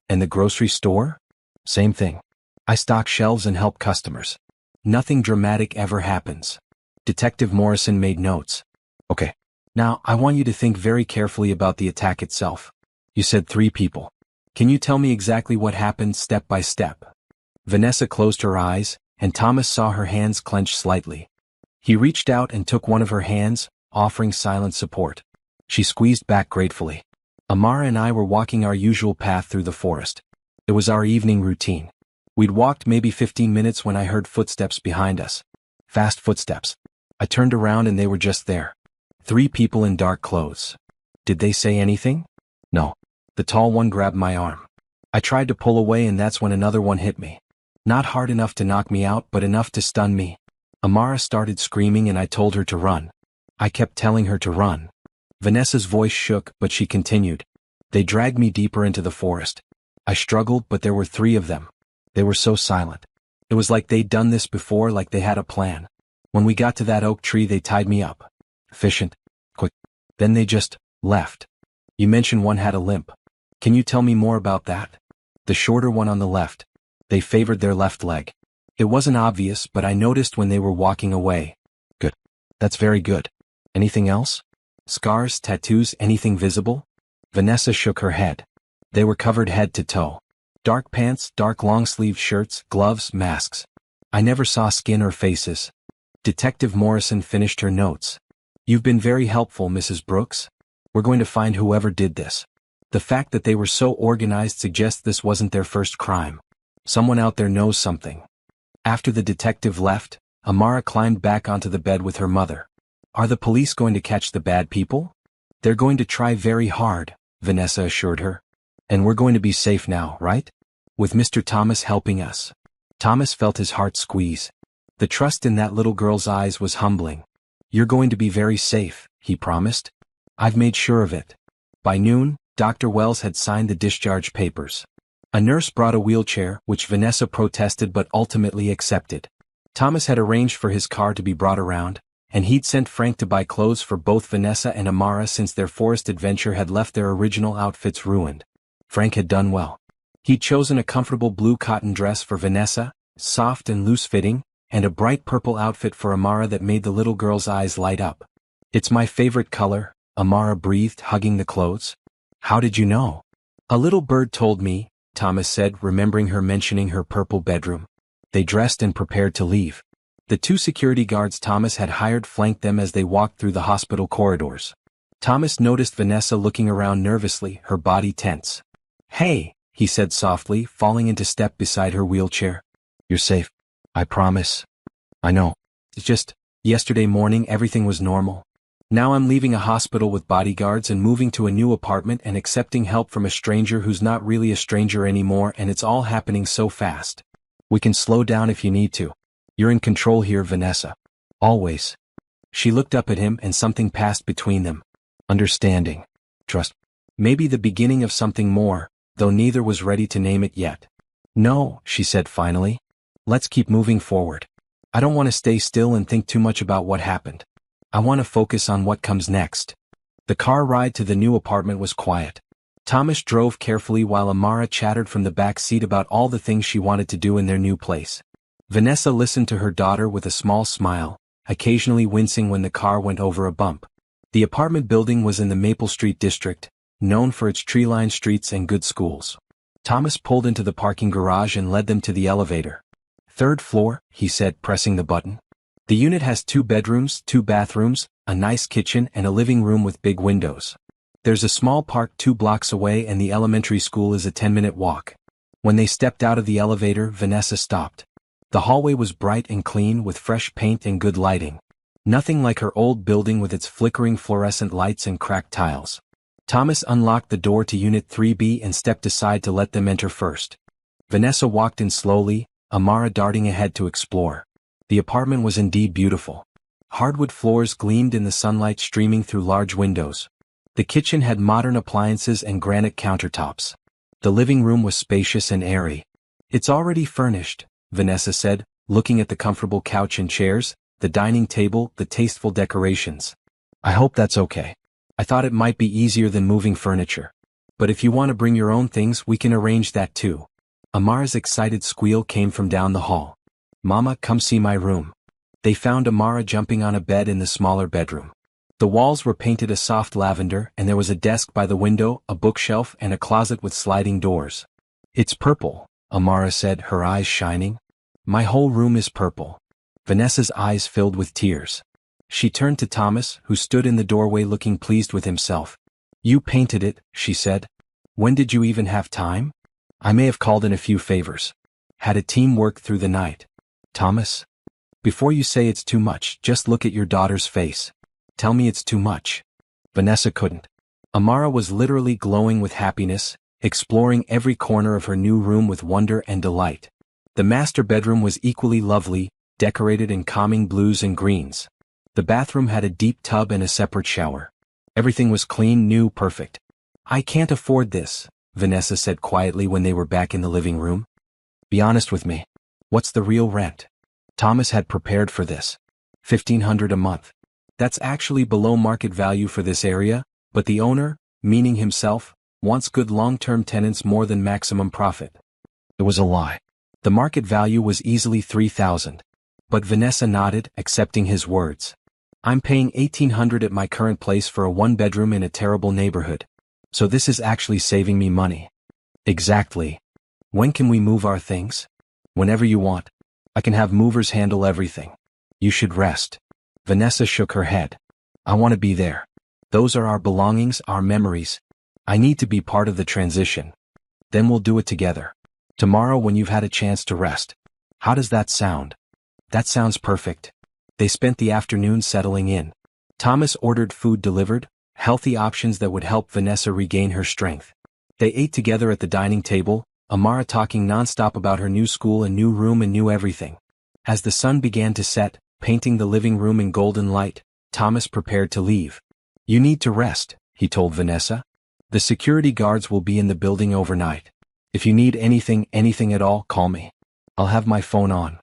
"And the grocery store?" "Same thing. I stock shelves and help customers. Nothing dramatic ever happens." Detective Morrison made notes. "Okay. Now, I want you to think very carefully about the attack itself. You said 3 people. Can you tell me exactly what happened step by step?" Vanessa closed her eyes, and Thomas saw her hands clench slightly. He reached out and took one of her hands, offering silent support. She squeezed back gratefully. "Amara and I were walking our usual path through the forest. It was our evening routine. We'd walked maybe 15 minutes when I heard footsteps behind us. Fast footsteps. I turned around and they were just there. 3 people in dark clothes. Did they say anything?" "No." The tall one grabbed my arm. I tried to pull away and that's when another one hit me. Not hard enough to knock me out, but enough to stun me. Amara started screaming and I told her to run. I kept telling her to run." Vanessa's voice shook, but she continued. "They dragged me deeper into the forest. I struggled, but there were 3 of them. They were so silent. It was like they'd done this before, like they had a plan. When we got to that oak tree, they tied me up. Efficient. Quick. Then they just left. You mentioned one had a limp. Can you tell me more about that?" "The shorter one on the left. They favored their left leg. It wasn't obvious, but I noticed when they were walking away." "Good. That's very good. Anything else? Scars, tattoos, anything visible?" Vanessa shook her head. "They were covered head to toe. Dark pants, dark long-sleeved shirts, gloves, masks. I never saw skin or faces." Detective Morrison finished her notes. "You've been very helpful, Mrs. Brooks. We're going to find whoever did this. The fact that they were so organized suggests this wasn't their first crime. Someone out there knows something." After the detective left, Amara climbed back onto the bed with her mother. "Are the police going to catch the bad people?" "They're going to try very hard," Vanessa assured her. "And we're going to be safe now, right? With Mr. Thomas helping us." Thomas felt his heart squeeze. The trust in that little girl's eyes was humbling. "You're going to be very safe," he promised. "I've made sure of it." By noon, Dr. Wells had signed the discharge papers. A nurse brought a wheelchair, which Vanessa protested but ultimately accepted. Thomas had arranged for his car to be brought around, and he'd sent Frank to buy clothes for both Vanessa and Amara since their forest adventure had left their original outfits ruined. Frank had done well. He'd chosen a comfortable blue cotton dress for Vanessa, soft and loose-fitting, and a bright purple outfit for Amara that made the little girl's eyes light up. "It's my favorite color," Amara breathed, hugging the clothes. "How did you know?" "A little bird told me," Thomas said, remembering her mentioning her purple bedroom. They dressed and prepared to leave. The 2 security guards Thomas had hired flanked them as they walked through the hospital corridors. Thomas noticed Vanessa looking around nervously, her body tense. "Hey," he said softly, falling into step beside her wheelchair. "You're safe. I promise." "I know. It's just, yesterday morning everything was normal. Now I'm leaving a hospital with bodyguards and moving to a new apartment and accepting help from a stranger who's not really a stranger anymore, and it's all happening so fast. We can slow down if you need to. You're in control here, Vanessa. Always." She looked up at him and something passed between them. Understanding. Trust. Maybe the beginning of something more, though neither was ready to name it yet. "No," she said finally. "Let's keep moving forward. I don't want to stay still and think too much about what happened. I want to focus on what comes next." The car ride to the new apartment was quiet. Thomas drove carefully while Amara chattered from the back seat about all the things she wanted to do in their new place. Vanessa listened to her daughter with a small smile, occasionally wincing when the car went over a bump. The apartment building was in the Maple Street district, known for its tree-lined streets and good schools. Thomas pulled into the parking garage and led them to the elevator. "3rd floor," he said, pressing the button. The unit has 2 bedrooms, 2 bathrooms, a nice kitchen and a living room with big windows. There's a small park 2 blocks away and the elementary school is a 10-minute walk. When they stepped out of the elevator, Vanessa stopped. The hallway was bright and clean with fresh paint and good lighting. Nothing like her old building with its flickering fluorescent lights and cracked tiles. Thomas unlocked the door to Unit 3B and stepped aside to let them enter first. Vanessa walked in slowly, Amara darting ahead to explore. The apartment was indeed beautiful. Hardwood floors gleamed in the sunlight streaming through large windows. The kitchen had modern appliances and granite countertops. The living room was spacious and airy. "It's already furnished," Vanessa said, looking at the comfortable couch and chairs, the dining table, the tasteful decorations. "I hope that's okay. I thought it might be easier than moving furniture. But if you want to bring your own things, we can arrange that too." Amara's excited squeal came from down the hall. "Mama, come see my room." They found Amara jumping on a bed in the smaller bedroom. The walls were painted a soft lavender and there was a desk by the window, a bookshelf and a closet with sliding doors. "It's purple," Amara said, her eyes shining. "My whole room is purple." Vanessa's eyes filled with tears. She turned to Thomas, who stood in the doorway looking pleased with himself. "You painted it," she said. "When did you even have time?" "I may have called in a few favors. Had a team work through the night." "Thomas? Before you say it's too much, just look at your daughter's face. Tell me it's too much." Vanessa couldn't. Amara was literally glowing with happiness, exploring every corner of her new room with wonder and delight. The master bedroom was equally lovely, decorated in calming blues and greens. The bathroom had a deep tub and a separate shower. Everything was clean, new, perfect. "I can't afford this," Vanessa said quietly when they were back in the living room. "Be honest with me. What's the real rent?" Thomas had prepared for this. $1,500 a month. That's actually below market value for this area, but the owner, meaning himself, wants good long-term tenants more than maximum profit. It was a lie. The market value was easily $3,000. But Vanessa nodded, accepting his words. "I'm paying $1,800 at my current place for a 1-bedroom in a terrible neighborhood. So this is actually saving me money." "Exactly. When can we move our things?" "Whenever you want. I can have movers handle everything. You should rest." Vanessa shook her head. "I want to be there. Those are our belongings, our memories. I need to be part of the transition. Then we'll do it together. Tomorrow when you've had a chance to rest. How does that sound?" "That sounds perfect." They spent the afternoon settling in. Thomas ordered food delivered, healthy options that would help Vanessa regain her strength. They ate together at the dining table, Amara talking nonstop about her new school and new room and new everything. As the sun began to set, painting the living room in golden light, Thomas prepared to leave. "You need to rest," he told Vanessa. "The security guards will be in the building overnight. If you need anything at all, call me. I'll have my phone on."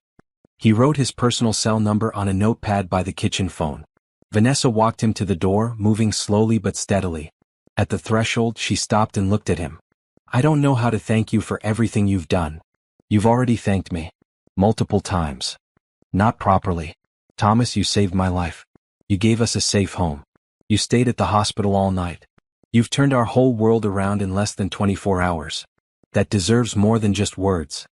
He wrote his personal cell number on a notepad by the kitchen phone. Vanessa walked him to the door, moving slowly but steadily. At the threshold, she stopped and looked at him. "I don't know how to thank you for everything you've done. You've already thanked me. Multiple times. Not properly. Thomas, you saved my life. You gave us a safe home. You stayed at the hospital all night. You've turned our whole world around in less than 24 hours. That deserves more than just words."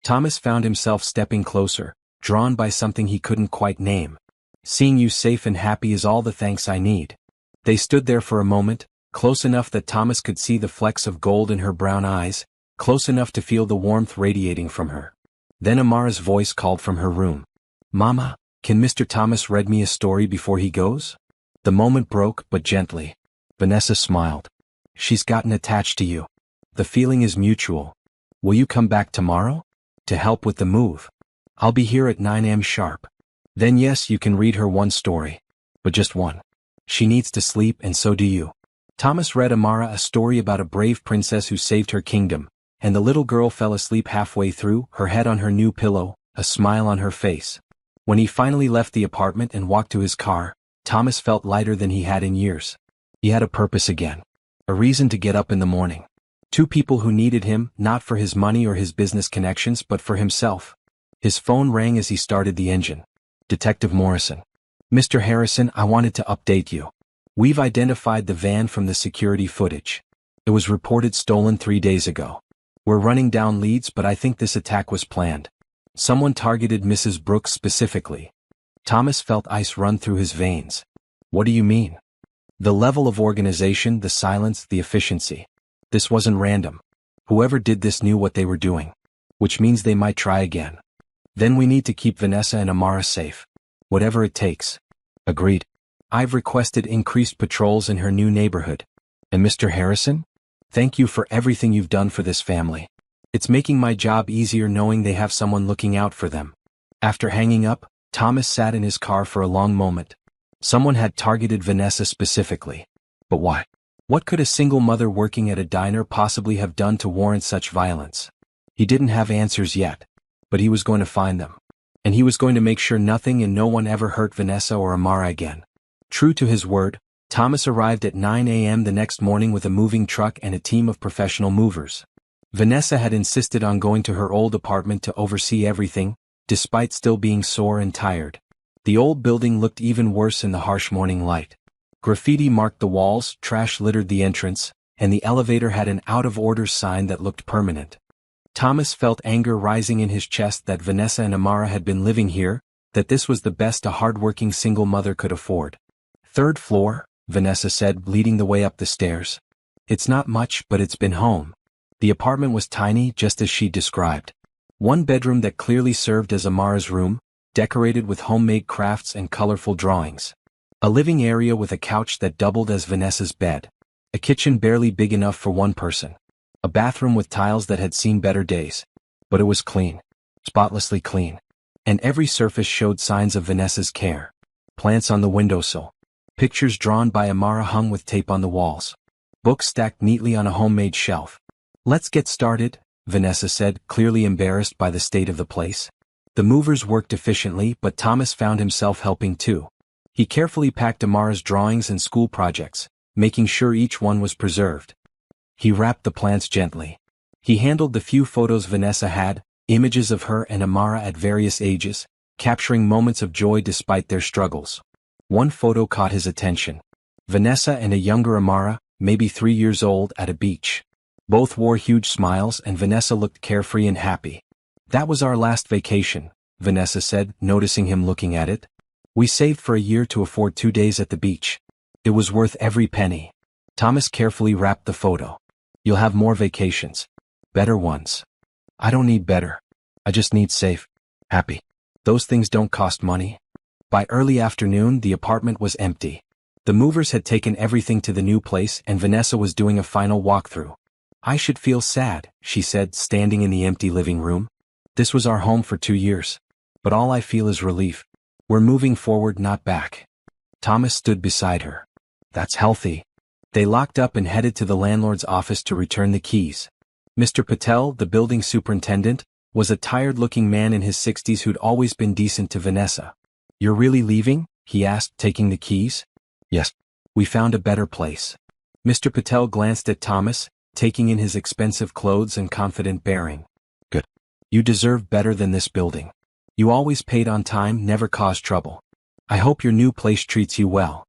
Thomas found himself stepping closer, drawn by something he couldn't quite name. "Seeing you safe and happy is all the thanks I need." They stood there for a moment, close enough that Thomas could see the flecks of gold in her brown eyes, close enough to feel the warmth radiating from her. Then Amara's voice called from her room. "Mama, can Mr. Thomas read me a story before he goes?" The moment broke, but gently. Vanessa smiled. "She's gotten attached to you. The feeling is mutual. Will you come back tomorrow? To help with the move? I'll be here at 9 a.m. sharp. Then yes, you can read her one story. But just one. She needs to sleep and so do you." Thomas read Amara a story about a brave princess who saved her kingdom, and the little girl fell asleep halfway through, her head on her new pillow, a smile on her face. When he finally left the apartment and walked to his car, Thomas felt lighter than he had in years. He had a purpose again. A reason to get up in the morning. 2 people who needed him, not for his money or his business connections but for himself. His phone rang as he started the engine. Detective Morrison. "Mr. Harrison, I wanted to update you. We've identified the van from the security footage. It was reported stolen 3 days ago. We're running down leads but I think this attack was planned. Someone targeted Mrs. Brooks specifically." Thomas felt ice run through his veins. What do you mean? The level of organization, the silence, the efficiency. This wasn't random. Whoever did this knew what they were doing. Which means they might try again. Then we need to keep Vanessa and Amara safe. Whatever it takes. Agreed. I've requested increased patrols in her new neighborhood. And Mr. Harrison? Thank you for everything you've done for this family. It's making my job easier knowing they have someone looking out for them. After hanging up, Thomas sat in his car for a long moment. Someone had targeted Vanessa specifically. But why? What could a single mother working at a diner possibly have done to warrant such violence? He didn't have answers yet. But he was going to find them. And he was going to make sure nothing and no one ever hurt Vanessa or Amara again. True to his word, Thomas arrived at 9 a.m. the next morning with a moving truck and a team of professional movers. Vanessa had insisted on going to her old apartment to oversee everything, despite still being sore and tired. The old building looked even worse in the harsh morning light. Graffiti marked the walls, trash littered the entrance, and the elevator had an out-of-order sign that looked permanent. Thomas felt anger rising in his chest that Vanessa and Amara had been living here, that this was the best a hard-working single mother could afford. Third floor, Vanessa said, leading the way up the stairs. It's not much, but it's been home. The apartment was tiny, just as she described. One bedroom that clearly served as Amara's room, decorated with homemade crafts and colorful drawings. A living area with a couch that doubled as Vanessa's bed. A kitchen barely big enough for one person. A bathroom with tiles that had seen better days. But it was clean. Spotlessly clean. And every surface showed signs of Vanessa's care. Plants on the windowsill. Pictures drawn by Amara hung with tape on the walls. Books stacked neatly on a homemade shelf. Let's get started, Vanessa said, clearly embarrassed by the state of the place. The movers worked efficiently, but Thomas found himself helping too. He carefully packed Amara's drawings and school projects, making sure each one was preserved. He wrapped the plants gently. He handled the few photos Vanessa had, images of her and Amara at various ages, capturing moments of joy despite their struggles. One photo caught his attention. Vanessa and a younger Amara, maybe 3 years old, at a beach. Both wore huge smiles and Vanessa looked carefree and happy. That was our last vacation, Vanessa said, noticing him looking at it. We saved for a year to afford 2 days at the beach. It was worth every penny. Thomas carefully wrapped the photo. You'll have more vacations. Better ones. I don't need better. I just need safe. Happy. Those things don't cost money. By early afternoon, the apartment was empty. The movers had taken everything to the new place and Vanessa was doing a final walkthrough. I should feel sad, she said, standing in the empty living room. This was our home for 2 years. But all I feel is relief. We're moving forward, not back. Thomas stood beside her. That's healthy. They locked up and headed to the landlord's office to return the keys. Mr. Patel, the building superintendent, was a tired-looking man in his 60s who'd always been decent to Vanessa. You're really leaving? He asked, taking the keys. Yes. We found a better place. Mr. Patel glanced at Thomas, taking in his expensive clothes and confident bearing. Good. You deserve better than this building. You always paid on time, never caused trouble. I hope your new place treats you well.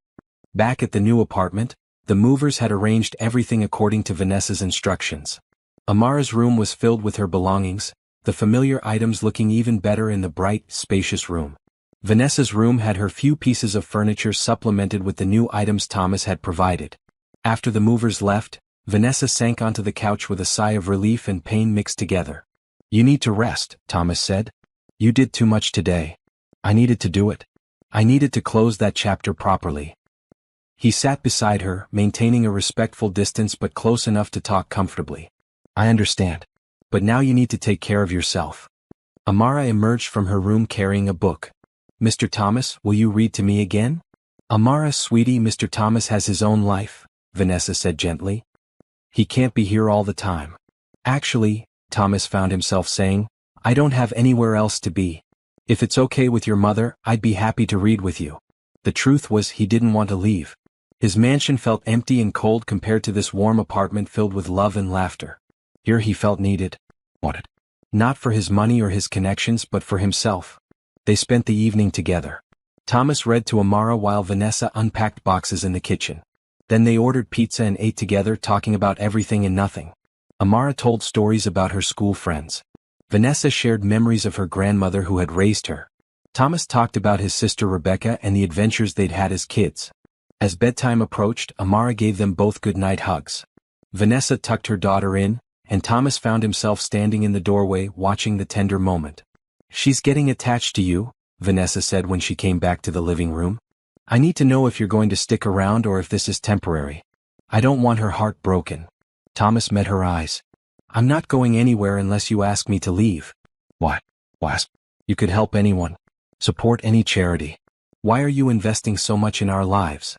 Back at the new apartment, the movers had arranged everything according to Vanessa's instructions. Amara's room was filled with her belongings, the familiar items looking even better in the bright, spacious room. Vanessa's room had her few pieces of furniture supplemented with the new items Thomas had provided. After the movers left, Vanessa sank onto the couch with a sigh of relief and pain mixed together. You need to rest, Thomas said. You did too much today. I needed to do it. I needed to close that chapter properly. He sat beside her, maintaining a respectful distance but close enough to talk comfortably. I understand. But now you need to take care of yourself. Amara emerged from her room carrying a book. Mr. Thomas, will you read to me again? Amara, sweetie, Mr. Thomas has his own life, Vanessa said gently. He can't be here all the time. Actually, Thomas found himself saying, I don't have anywhere else to be. If it's okay with your mother, I'd be happy to read with you. The truth was he didn't want to leave. His mansion felt empty and cold compared to this warm apartment filled with love and laughter. Here he felt needed. Wanted. Not for his money or his connections but for himself. They spent the evening together. Thomas read to Amara while Vanessa unpacked boxes in the kitchen. Then they ordered pizza and ate together, talking about everything and nothing. Amara told stories about her school friends. Vanessa shared memories of her grandmother who had raised her. Thomas talked about his sister Rebecca and the adventures they'd had as kids. As bedtime approached, Amara gave them both goodnight hugs. Vanessa tucked her daughter in, and Thomas found himself standing in the doorway watching the tender moment. "She's getting attached to you," Vanessa said when she came back to the living room. "I need to know if you're going to stick around or if this is temporary. I don't want her heart broken." Thomas met her eyes. "I'm not going anywhere unless you ask me to leave." "What? What? You could help anyone. Support any charity. Why are you investing so much in our lives?"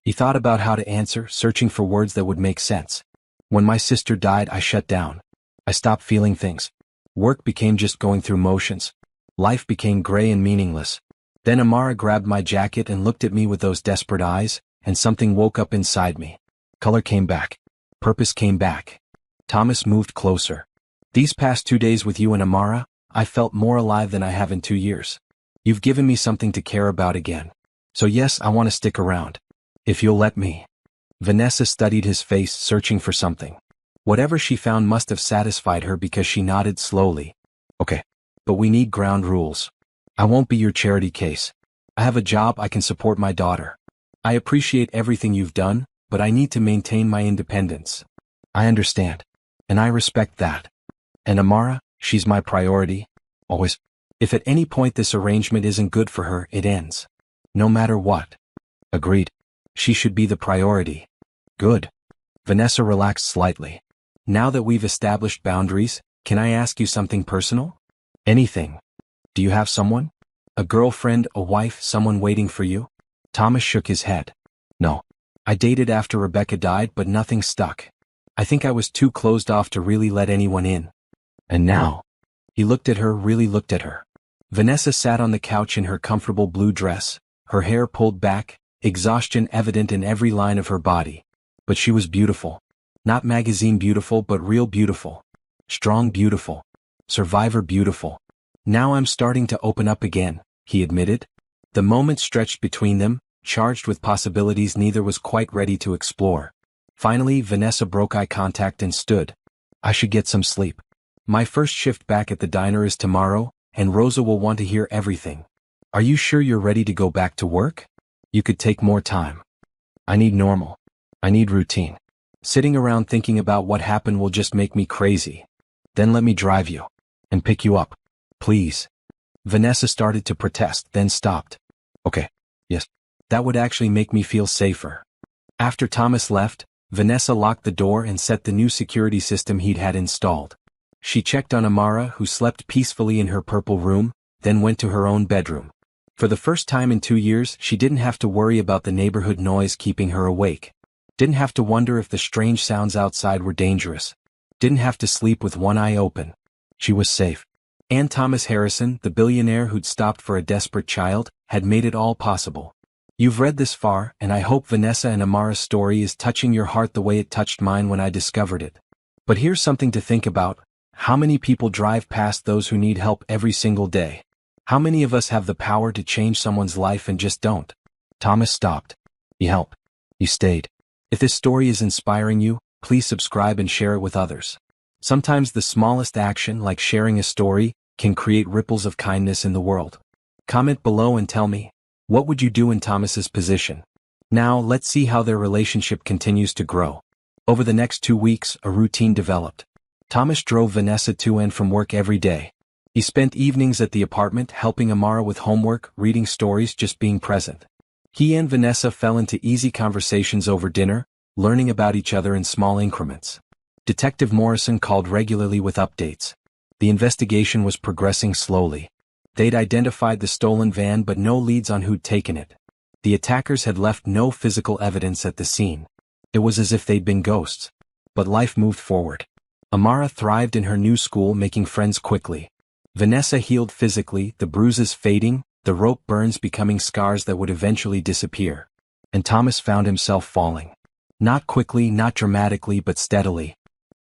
He thought about how to answer, searching for words that would make sense. "When my sister died, I shut down. I stopped feeling things. Work became just going through motions. Life became gray and meaningless. Then Amara grabbed my jacket and looked at me with those desperate eyes, and something woke up inside me. Color came back. Purpose came back." Thomas moved closer. "These past 2 days with you and Amara, I felt more alive than I have in 2 years. You've given me something to care about again. So yes, I want to stick around. If you'll let me." Vanessa studied his face, searching for something. Whatever she found must have satisfied her because she nodded slowly. "Okay. But we need ground rules. I won't be your charity case. I have a job, I can support my daughter. I appreciate everything you've done, but I need to maintain my independence." "I understand. And I respect that. And Amara, she's my priority. Always. If at any point this arrangement isn't good for her, it ends. No matter what." "Agreed. She should be the priority." "Good." Vanessa relaxed slightly. "Now that we've established boundaries, can I ask you something personal?" "Anything. Do you have someone? A girlfriend, a wife, someone waiting for you?" Thomas shook his head. "No. I dated after Rebecca died, but nothing stuck. I think I was too closed off to really let anyone in. And now?" He looked at her, really looked at her. Vanessa sat on the couch in her comfortable blue dress, her hair pulled back, exhaustion evident in every line of her body. But she was beautiful. Not magazine beautiful, but real beautiful. Strong beautiful. Survivor beautiful. "Now I'm starting to open up again," he admitted. The moment stretched between them, charged with possibilities neither was quite ready to explore. Finally, Vanessa broke eye contact and stood. "I should get some sleep. My first shift back at the diner is tomorrow, and Rosa will want to hear everything. Are you sure you're ready to go back to work? You could take more time." "I need normal. I need routine. Sitting around thinking about what happened will just make me crazy. Then let me drive you. And pick you up. Please." Vanessa started to protest, then stopped. "Okay. Yes. That would actually make me feel safer." After Thomas left, Vanessa locked the door and set the new security system he'd had installed. She checked on Amara, who slept peacefully in her purple room, then went to her own bedroom. For the first time in 2 years, she didn't have to worry about the neighborhood noise keeping her awake. Didn't have to wonder if the strange sounds outside were dangerous. Didn't have to sleep with one eye open. She was safe. And Thomas Harrison, the billionaire who'd stopped for a desperate child, had made it all possible. You've read this far, and I hope Vanessa and Amara's story is touching your heart the way it touched mine when I discovered it. But here's something to think about. How many people drive past those who need help every single day? How many of us have the power to change someone's life and just don't? Thomas stopped. You helped. You stayed. If this story is inspiring you, please subscribe and share it with others. Sometimes the smallest action, like sharing a story, can create ripples of kindness in the world. Comment below and tell me, what would you do in Thomas's position? Now, let's see how their relationship continues to grow. Over the next 2 weeks, a routine developed. Thomas drove Vanessa to and from work every day. He spent evenings at the apartment helping Amara with homework, reading stories, just being present. He and Vanessa fell into easy conversations over dinner, learning about each other in small increments. Detective Morrison called regularly with updates. The investigation was progressing slowly. They'd identified the stolen van but no leads on who'd taken it. The attackers had left no physical evidence at the scene. It was as if they'd been ghosts. But life moved forward. Amara thrived in her new school, making friends quickly. Vanessa healed physically, the bruises fading, the rope burns becoming scars that would eventually disappear. And Thomas found himself falling. Not quickly, not dramatically, but steadily.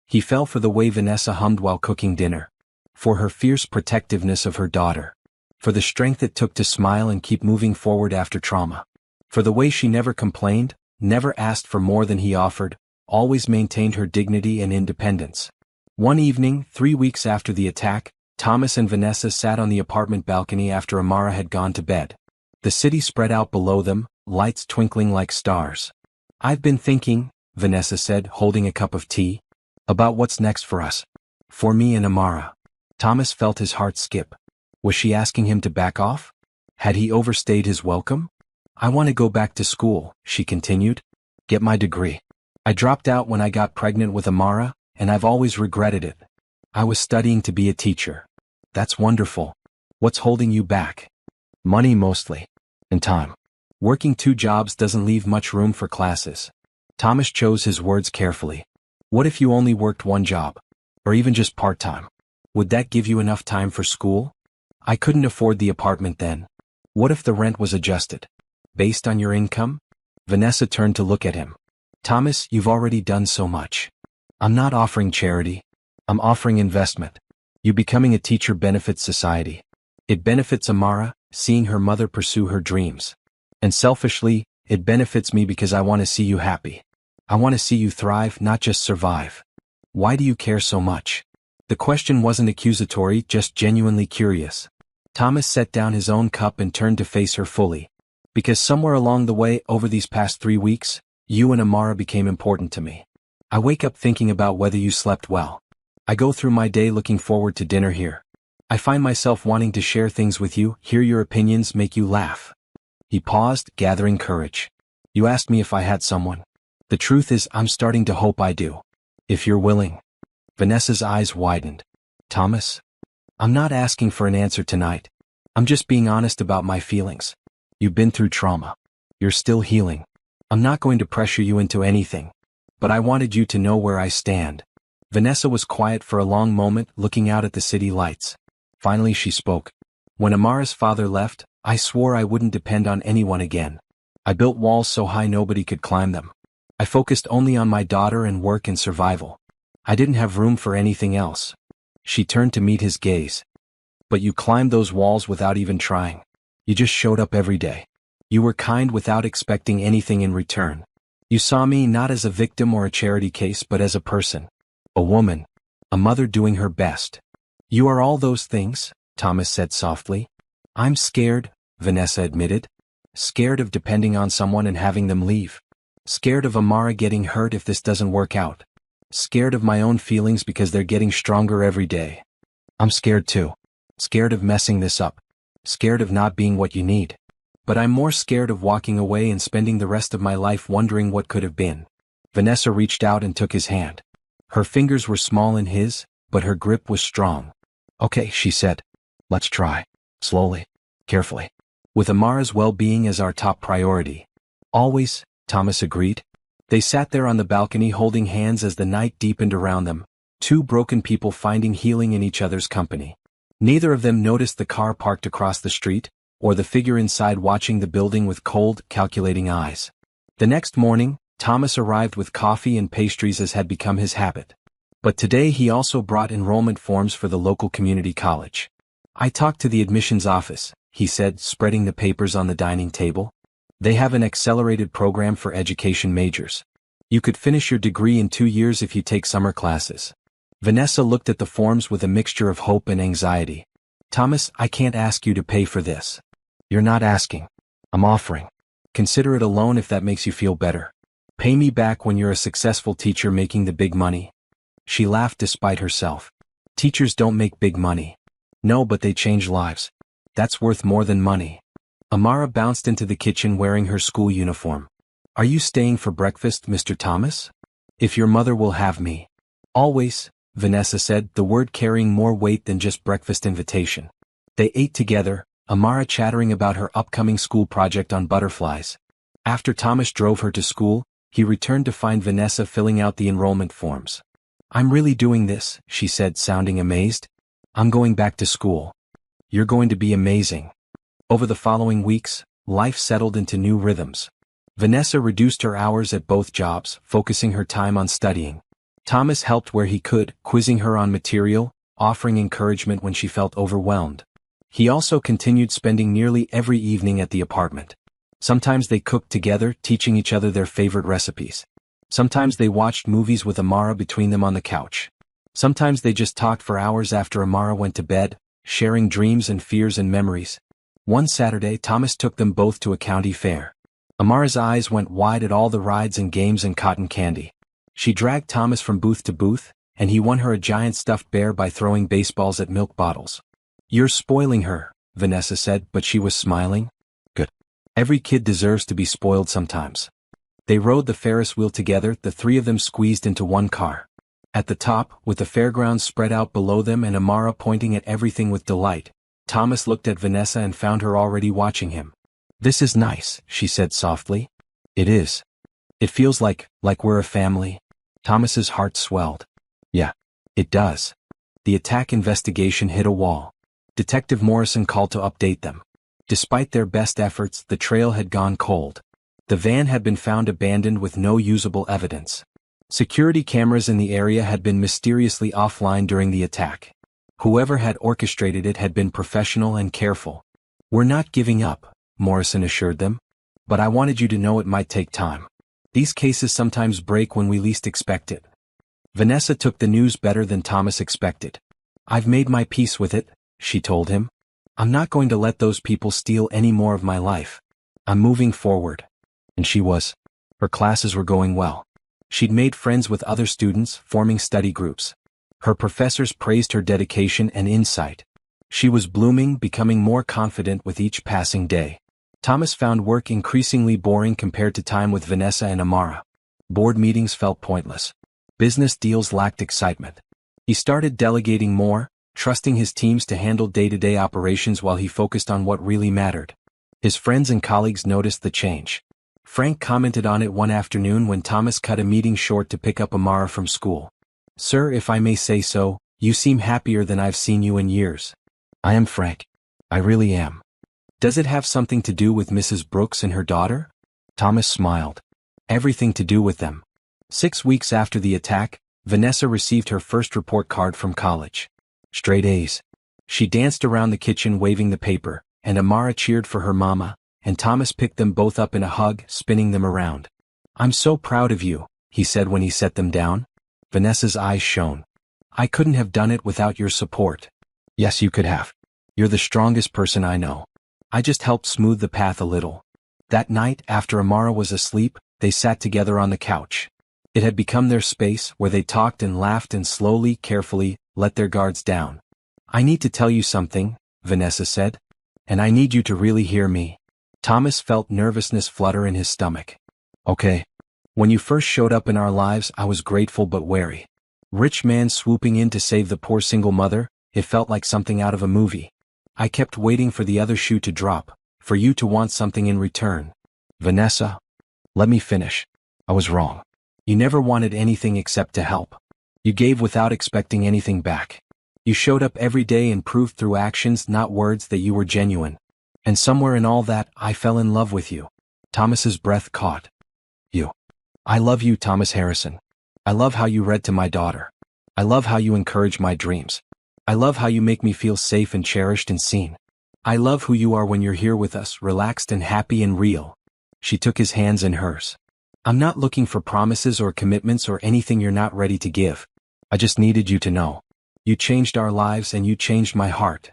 He fell for the way Vanessa hummed while cooking dinner. For her fierce protectiveness of her daughter. For the strength it took to smile and keep moving forward after trauma. For the way she never complained, never asked for more than he offered, always maintained her dignity and independence. One evening, 3 weeks after the attack, Thomas and Vanessa sat on the apartment balcony after Amara had gone to bed. The city spread out below them, lights twinkling like stars. "I've been thinking," Vanessa said, holding a cup of tea, "about what's next for us. For me and Amara." Thomas felt his heart skip. Was she asking him to back off? Had he overstayed his welcome? "I want to go back to school," she continued. "Get my degree. I dropped out when I got pregnant with Amara, and I've always regretted it. I was studying to be a teacher." "That's wonderful. What's holding you back?" "Money mostly. And time. Working 2 jobs doesn't leave much room for classes." Thomas chose his words carefully. "What if you only worked 1 job? Or even just part-time? Would that give you enough time for school?" "I couldn't afford the apartment then." "What if the rent was adjusted? Based on your income?" Vanessa turned to look at him. "Thomas, you've already done so much. I'm not offering charity. I'm offering investment. You becoming a teacher benefits society. It benefits Amara, seeing her mother pursue her dreams. And selfishly, it benefits me because I want to see you happy. I want to see you thrive, not just survive. Why do you care so much?" The question wasn't accusatory, just genuinely curious. Thomas set down his own cup and turned to face her fully. "Because somewhere along the way, over these past 3 weeks, you and Amara became important to me. I wake up thinking about whether you slept well. I go through my day looking forward to dinner here. I find myself wanting to share things with you, hear your opinions, make you laugh." He paused, gathering courage. "You asked me if I had someone. The truth is, I'm starting to hope I do. If you're willing." Vanessa's eyes widened. "Thomas? I'm not asking for an answer tonight. I'm just being honest about my feelings. You've been through trauma. You're still healing. I'm not going to pressure you into anything. But I wanted you to know where I stand." Vanessa was quiet for a long moment, looking out at the city lights. Finally she spoke. "When Amara's father left, I swore I wouldn't depend on anyone again. I built walls so high nobody could climb them. I focused only on my daughter and work and survival. I didn't have room for anything else." She turned to meet his gaze. "But you climbed those walls without even trying. You just showed up every day. You were kind without expecting anything in return. You saw me not as a victim or a charity case but as a person. A woman. A mother doing her best." "You are all those things," Thomas said softly. "I'm scared," Vanessa admitted. "Scared of depending on someone and having them leave. Scared of Amara getting hurt if this doesn't work out. Scared of my own feelings because they're getting stronger every day. I'm scared too. Scared of messing this up. Scared of not being what you need. But I'm more scared of walking away and spending the rest of my life wondering what could have been." Vanessa reached out and took his hand. Her fingers were small in his, but her grip was strong. "Okay," she said. "Let's try. Slowly. Carefully. With Amara's well-being as our top priority." "Always," Thomas agreed. They sat there on the balcony holding hands as the night deepened around them, 2 broken people finding healing in each other's company. Neither of them noticed the car parked across the street, or the figure inside watching the building with cold, calculating eyes. The next morning, Thomas arrived with coffee and pastries as had become his habit. But today he also brought enrollment forms for the local community college. "I talked to the admissions office," he said, spreading the papers on the dining table. "They have an accelerated program for education majors. You could finish your degree in 2 years if you take summer classes." Vanessa looked at the forms with a mixture of hope and anxiety. "Thomas, I can't ask you to pay for this." "You're not asking. I'm offering. Consider it a loan if that makes you feel better. Pay me back when you're a successful teacher making the big money." She laughed despite herself. "Teachers don't make big money." "No, but they change lives. That's worth more than money." Amara bounced into the kitchen wearing her school uniform. "Are you staying for breakfast, Mr. Thomas?" "If your mother will have me." "Always," Vanessa said, the word carrying more weight than just breakfast invitation. They ate together, Amara chattering about her upcoming school project on butterflies. After Thomas drove her to school, he returned to find Vanessa filling out the enrollment forms. "I'm really doing this," she said, sounding amazed. "I'm going back to school." "You're going to be amazing." Over the following weeks, life settled into new rhythms. Vanessa reduced her hours at both jobs, focusing her time on studying. Thomas helped where he could, quizzing her on material, offering encouragement when she felt overwhelmed. He also continued spending nearly every evening at the apartment. Sometimes they cooked together, teaching each other their favorite recipes. Sometimes they watched movies with Amara between them on the couch. Sometimes they just talked for hours after Amara went to bed, sharing dreams and fears and memories. One Saturday, Thomas took them both to a county fair. Amara's eyes went wide at all the rides and games and cotton candy. She dragged Thomas from booth to booth, and he won her a giant stuffed bear by throwing baseballs at milk bottles. "You're spoiling her," Vanessa said, but she was smiling. "Good. Every kid deserves to be spoiled sometimes." They rode the Ferris wheel together, the three of them squeezed into one car. At the top, with the fairgrounds spread out below them and Amara pointing at everything with delight, Thomas looked at Vanessa and found her already watching him. "This is nice," she said softly. "It is. It feels like we're a family." Thomas's heart swelled. "Yeah, it does." The attack investigation hit a wall. Detective Morrison called to update them. Despite their best efforts, the trail had gone cold. The van had been found abandoned with no usable evidence. Security cameras in the area had been mysteriously offline during the attack. Whoever had orchestrated it had been professional and careful. "We're not giving up," Morrison assured them. "But I wanted you to know it might take time. These cases sometimes break when we least expect it." Vanessa took the news better than Thomas expected. "I've made my peace with it," she told him. "I'm not going to let those people steal any more of my life. I'm moving forward." And she was. Her classes were going well. She'd made friends with other students, forming study groups. Her professors praised her dedication and insight. She was blooming, becoming more confident with each passing day. Thomas found work increasingly boring compared to time with Vanessa and Amara. Board meetings felt pointless. Business deals lacked excitement. He started delegating more, trusting his teams to handle day-to-day operations while he focused on what really mattered. His friends and colleagues noticed the change. Frank commented on it one afternoon when Thomas cut a meeting short to pick up Amara from school. "Sir, if I may say so, you seem happier than I've seen you in years." "I am, Frank. I really am." "Does it have something to do with Mrs. Brooks and her daughter?" Thomas smiled. "Everything to do with them." 6 weeks after the attack, Vanessa received her first report card from college. Straight A's. She danced around the kitchen waving the paper, and Amara cheered for her mama, and Thomas picked them both up in a hug, spinning them around. "I'm so proud of you," he said when he set them down. Vanessa's eyes shone. "I couldn't have done it without your support." "Yes, you could have. You're the strongest person I know. I just helped smooth the path a little." That night, after Amara was asleep, they sat together on the couch. It had become their space, where they talked and laughed and slowly, carefully, let their guards down. "I need to tell you something," Vanessa said. "And I need you to really hear me." Thomas felt nervousness flutter in his stomach. "Okay. When you first showed up in our lives, I was grateful but wary. Rich man swooping in to save the poor single mother, it felt like something out of a movie. I kept waiting for the other shoe to drop, for you to want something in return." "Vanessa, let me finish. I was wrong. You never wanted anything except to help. You gave without expecting anything back. You showed up every day and proved through actions, not words, that you were genuine. And somewhere in all that, I fell in love with you." Thomas's breath caught. "You. I love you, Thomas Harrison. I love how you read to my daughter. I love how you encourage my dreams. I love how you make me feel safe and cherished and seen. I love who you are when you're here with us, relaxed and happy and real." She took his hands in hers. "I'm not looking for promises or commitments or anything you're not ready to give. I just needed you to know. You changed our lives and you changed my heart."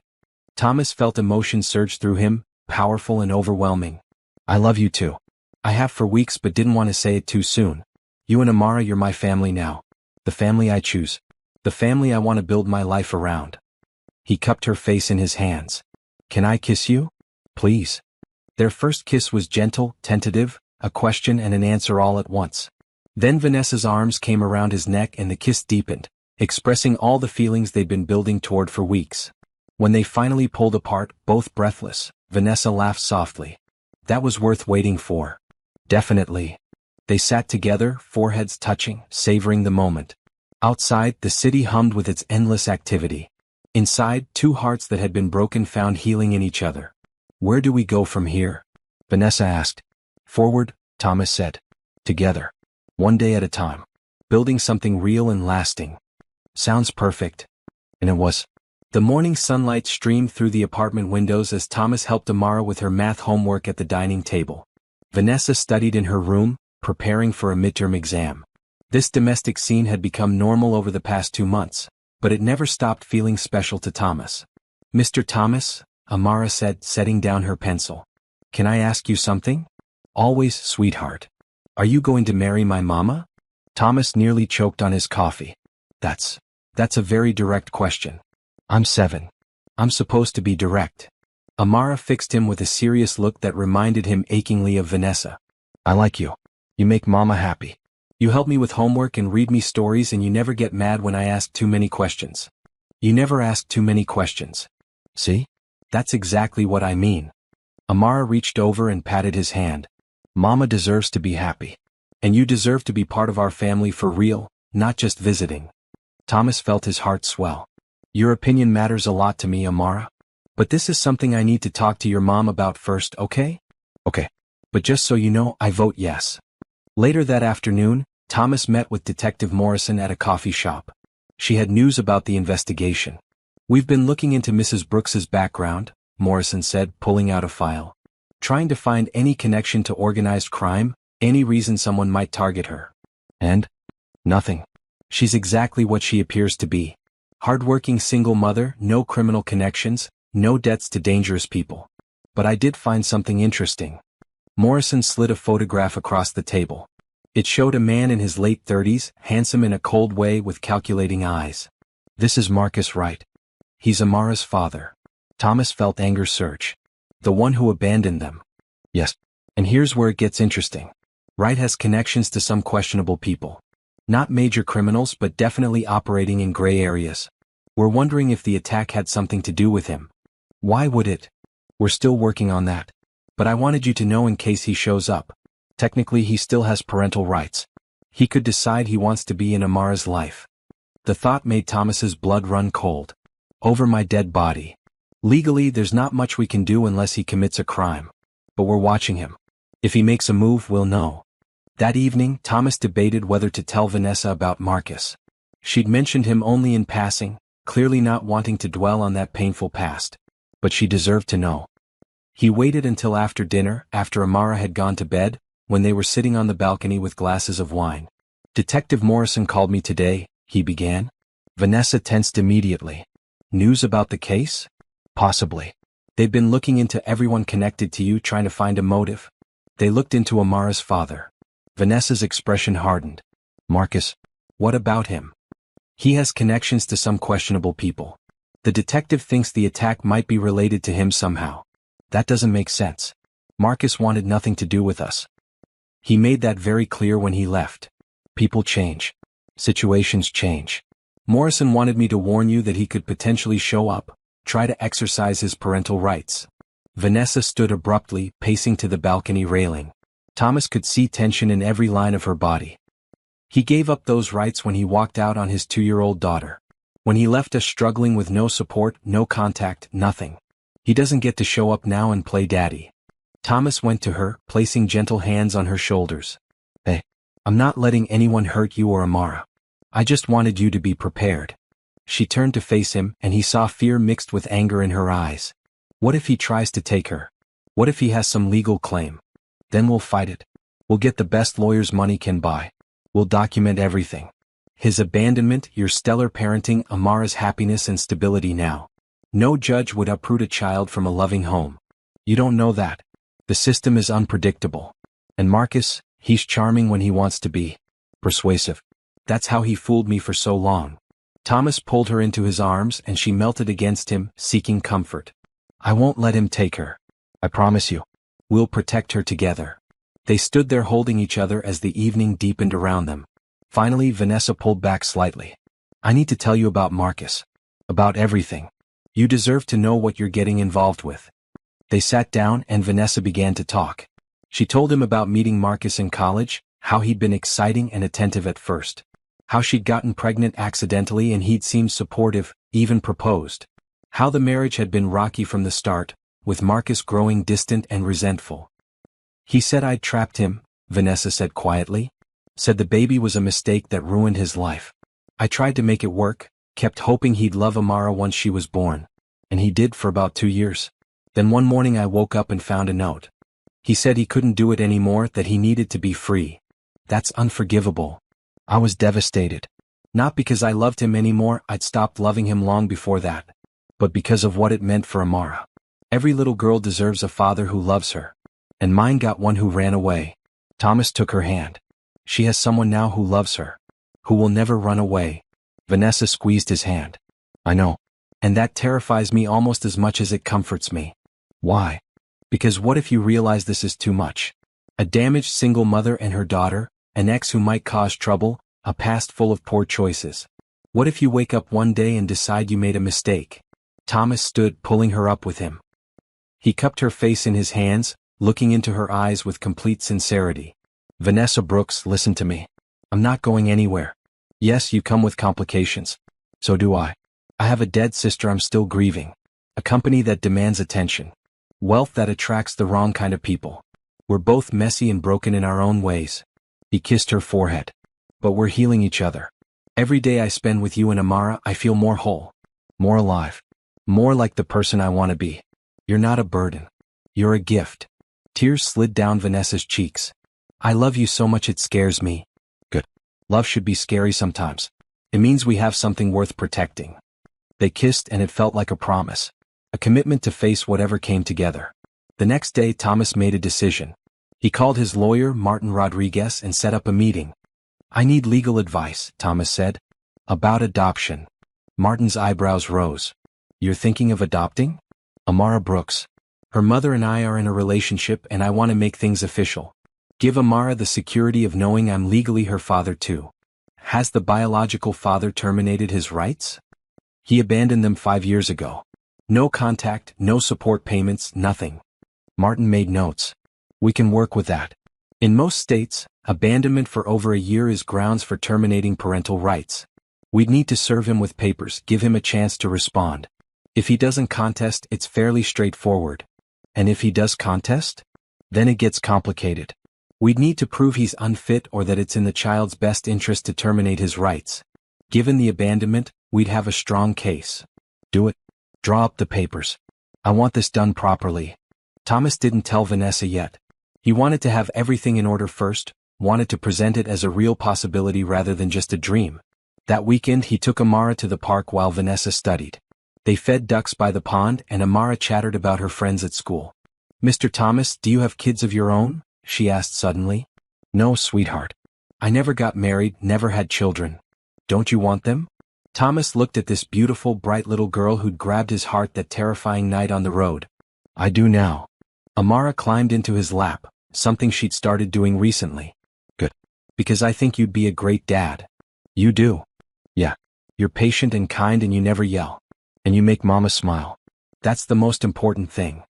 Thomas felt emotion surge through him, powerful and overwhelming. "I love you too. I have for weeks but didn't want to say it too soon. You and Amara, you're my family now. The family I choose. The family I want to build my life around." He cupped her face in his hands. "Can I kiss you? Please?" Their first kiss was gentle, tentative, a question and an answer all at once. Then Vanessa's arms came around his neck and the kiss deepened, expressing all the feelings they'd been building toward for weeks. When they finally pulled apart, both breathless, Vanessa laughed softly. "That was worth waiting for." "Definitely." They sat together, foreheads touching, savoring the moment. Outside, the city hummed with its endless activity. Inside, two hearts that had been broken found healing in each other. "Where do we go from here?" Vanessa asked. "Forward," Thomas said. "Together. One day at a time. Building something real and lasting." "Sounds perfect." And it was. The morning sunlight streamed through the apartment windows as Thomas helped Amara with her math homework at the dining table. Vanessa studied in her room, preparing for a midterm exam. This domestic scene had become normal over the past 2 months, but it never stopped feeling special to Thomas. "Mr. Thomas," Amara said, setting down her pencil. "Can I ask you something?" "Always, sweetheart." "Are you going to marry my mama?" Thomas nearly choked on his coffee. That's a very direct question. I'm 7. I'm supposed to be direct." Amara fixed him with a serious look that reminded him achingly of Vanessa. "I like you. You make mama happy. You help me with homework and read me stories, and you never get mad when I ask too many questions. You never ask too many questions. See? That's exactly what I mean." Amara reached over and patted his hand. "Mama deserves to be happy. And you deserve to be part of our family for real, not just visiting." Thomas felt his heart swell. "Your opinion matters a lot to me, Amara. But this is something I need to talk to your mom about first, okay?" "Okay. But just so you know, I vote yes." Later that afternoon, Thomas met with Detective Morrison at a coffee shop. She had news about the investigation. "We've been looking into Mrs. Brooks's background," Morrison said, pulling out a file. "Trying to find any connection to organized crime, any reason someone might target her. And? Nothing. She's exactly what she appears to be. Hardworking single mother, no criminal connections, no debts to dangerous people. But I did find something interesting." Morrison slid a photograph across the table. It showed a man in his late 30s, handsome in a cold way with calculating eyes. "This is Marcus Wright. He's Amara's father." Thomas felt anger surge. "The one who abandoned them." "Yes. And here's where it gets interesting. Wright has connections to some questionable people. Not major criminals, but definitely operating in gray areas. We're wondering if the attack had something to do with him." "Why would it?" "We're still working on that. But I wanted you to know in case he shows up. Technically he still has parental rights. He could decide he wants to be in Amara's life." The thought made Thomas's blood run cold. "Over my dead body. Legally there's not much we can do unless he commits a crime. But we're watching him. If he makes a move, we'll know." That evening, Thomas debated whether to tell Vanessa about Marcus. She'd mentioned him only in passing, clearly not wanting to dwell on that painful past. But she deserved to know. He waited until after dinner, after Amara had gone to bed, when they were sitting on the balcony with glasses of wine. "Detective Morrison called me today," he began. Vanessa tensed immediately. "News about the case?" "Possibly. They've been looking into everyone connected to you, trying to find a motive. They looked into Amara's father." Vanessa's expression hardened. "Marcus? What about him?" "He has connections to some questionable people. The detective thinks the attack might be related to him somehow. That doesn't make sense. Marcus wanted nothing to do with us. He made that very clear when he left. People change. Situations change. Morrison wanted me to warn you that he could potentially show up, try to exercise his parental rights." Vanessa stood abruptly, pacing to the balcony railing. Thomas could see tension in every line of her body. He gave up those rights when he walked out on his 2-year-old daughter. When he left us struggling with no support, no contact, nothing. He doesn't get to show up now and play daddy. Thomas went to her, placing gentle hands on her shoulders. "Hey, I'm not letting anyone hurt you or Amara. I just wanted you to be prepared." She turned to face him, and he saw fear mixed with anger in her eyes. What if he tries to take her? What if he has some legal claim? Then we'll fight it. We'll get the best lawyers money can buy. We'll document everything. His abandonment, your stellar parenting, Amara's happiness and stability now. No judge would uproot a child from a loving home. You don't know that. The system is unpredictable. And Marcus, he's charming when he wants to be. Persuasive. That's how he fooled me for so long." Thomas pulled her into his arms and she melted against him, seeking comfort. "I won't let him take her. I promise you. We'll protect her together." They stood there holding each other as the evening deepened around them. Finally, Vanessa pulled back slightly. "I need to tell you about Marcus. About everything. You deserve to know what you're getting involved with." They sat down and Vanessa began to talk. She told him about meeting Marcus in college, how he'd been exciting and attentive at first. How she'd gotten pregnant accidentally and he'd seemed supportive, even proposed. How the marriage had been rocky from the start, with Marcus growing distant and resentful. "He said I'd trapped him," Vanessa said quietly. "Said the baby was a mistake that ruined his life. I tried to make it work, kept hoping he'd love Amara once she was born. And he did for about 2 years. Then one morning I woke up and found a note. He said he couldn't do it anymore, that he needed to be free. That's unforgivable. I was devastated. Not because I loved him anymore, I'd stopped loving him long before that. But because of what it meant for Amara. Every little girl deserves a father who loves her. And mine got one who ran away. Thomas took her hand. She has someone now who loves her. Who will never run away. Vanessa squeezed his hand. I know. And that terrifies me almost as much as it comforts me. Why? Because what if you realize this is too much? A damaged single mother and her daughter, an ex who might cause trouble, a past full of poor choices. What if you wake up one day and decide you made a mistake? Thomas stood, pulling her up with him. He cupped her face in his hands, looking into her eyes with complete sincerity. Vanessa Brooks, listen to me. I'm not going anywhere. Yes, you come with complications. So do I. I have a dead sister I'm still grieving. A company that demands attention. Wealth that attracts the wrong kind of people. We're both messy and broken in our own ways. He kissed her forehead. But we're healing each other. Every day I spend with you and Amara, I feel more whole. More alive. More like the person I want to be. You're not a burden. You're a gift. Tears slid down Vanessa's cheeks. I love you so much it scares me. Good. Love should be scary sometimes. It means we have something worth protecting. They kissed and it felt like a promise. A commitment to face whatever came together. The next day Thomas made a decision. He called his lawyer, Martin Rodriguez, and set up a meeting. I need legal advice, Thomas said. About adoption. Martin's eyebrows rose. You're thinking of adopting? Amara Brooks. Her mother and I are in a relationship and I want to make things official. Give Amara the security of knowing I'm legally her father too. Has the biological father terminated his rights? He abandoned them 5 years ago. No contact, no support payments, nothing. Martin made notes. We can work with that. In most states, abandonment for over a year is grounds for terminating parental rights. We'd need to serve him with papers, give him a chance to respond. If he doesn't contest, it's fairly straightforward. And if he does contest? Then it gets complicated. We'd need to prove he's unfit or that it's in the child's best interest to terminate his rights. Given the abandonment, we'd have a strong case. Do it. Draw up the papers. I want this done properly. Thomas didn't tell Vanessa yet. He wanted to have everything in order first, wanted to present it as a real possibility rather than just a dream. That weekend he took Amara to the park while Vanessa studied. They fed ducks by the pond and Amara chattered about her friends at school. Mr. Thomas, do you have kids of your own? She asked suddenly. No, sweetheart. I never got married, never had children. Don't you want them? Thomas looked at this beautiful, bright little girl who'd grabbed his heart that terrifying night on the road. I do now. Amara climbed into his lap, something she'd started doing recently. Good. Because I think you'd be a great dad. You do. Yeah. You're patient and kind and you never yell. And you make Mama smile. That's the most important thing.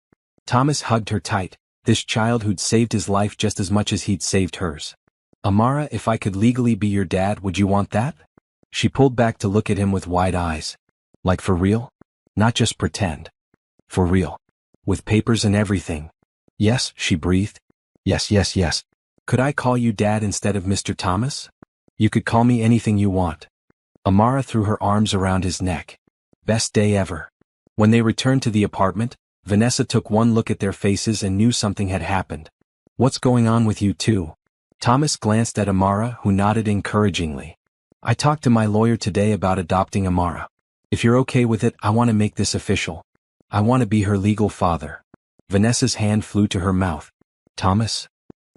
Thomas hugged her tight, this child who'd saved his life just as much as he'd saved hers. Amara, if I could legally be your dad, would you want that? She pulled back to look at him with wide eyes. Like for real? Not just pretend. For real. With papers and everything. Yes, she breathed. Yes, yes, yes. Could I call you Dad instead of Mr. Thomas? You could call me anything you want. Amara threw her arms around his neck. Best day ever. When they returned to the apartment, Vanessa took one look at their faces and knew something had happened. What's going on with you two? Thomas glanced at Amara, who nodded encouragingly. I talked to my lawyer today about adopting Amara. If you're okay with it, I want to make this official. I want to be her legal father. Vanessa's hand flew to her mouth. Thomas?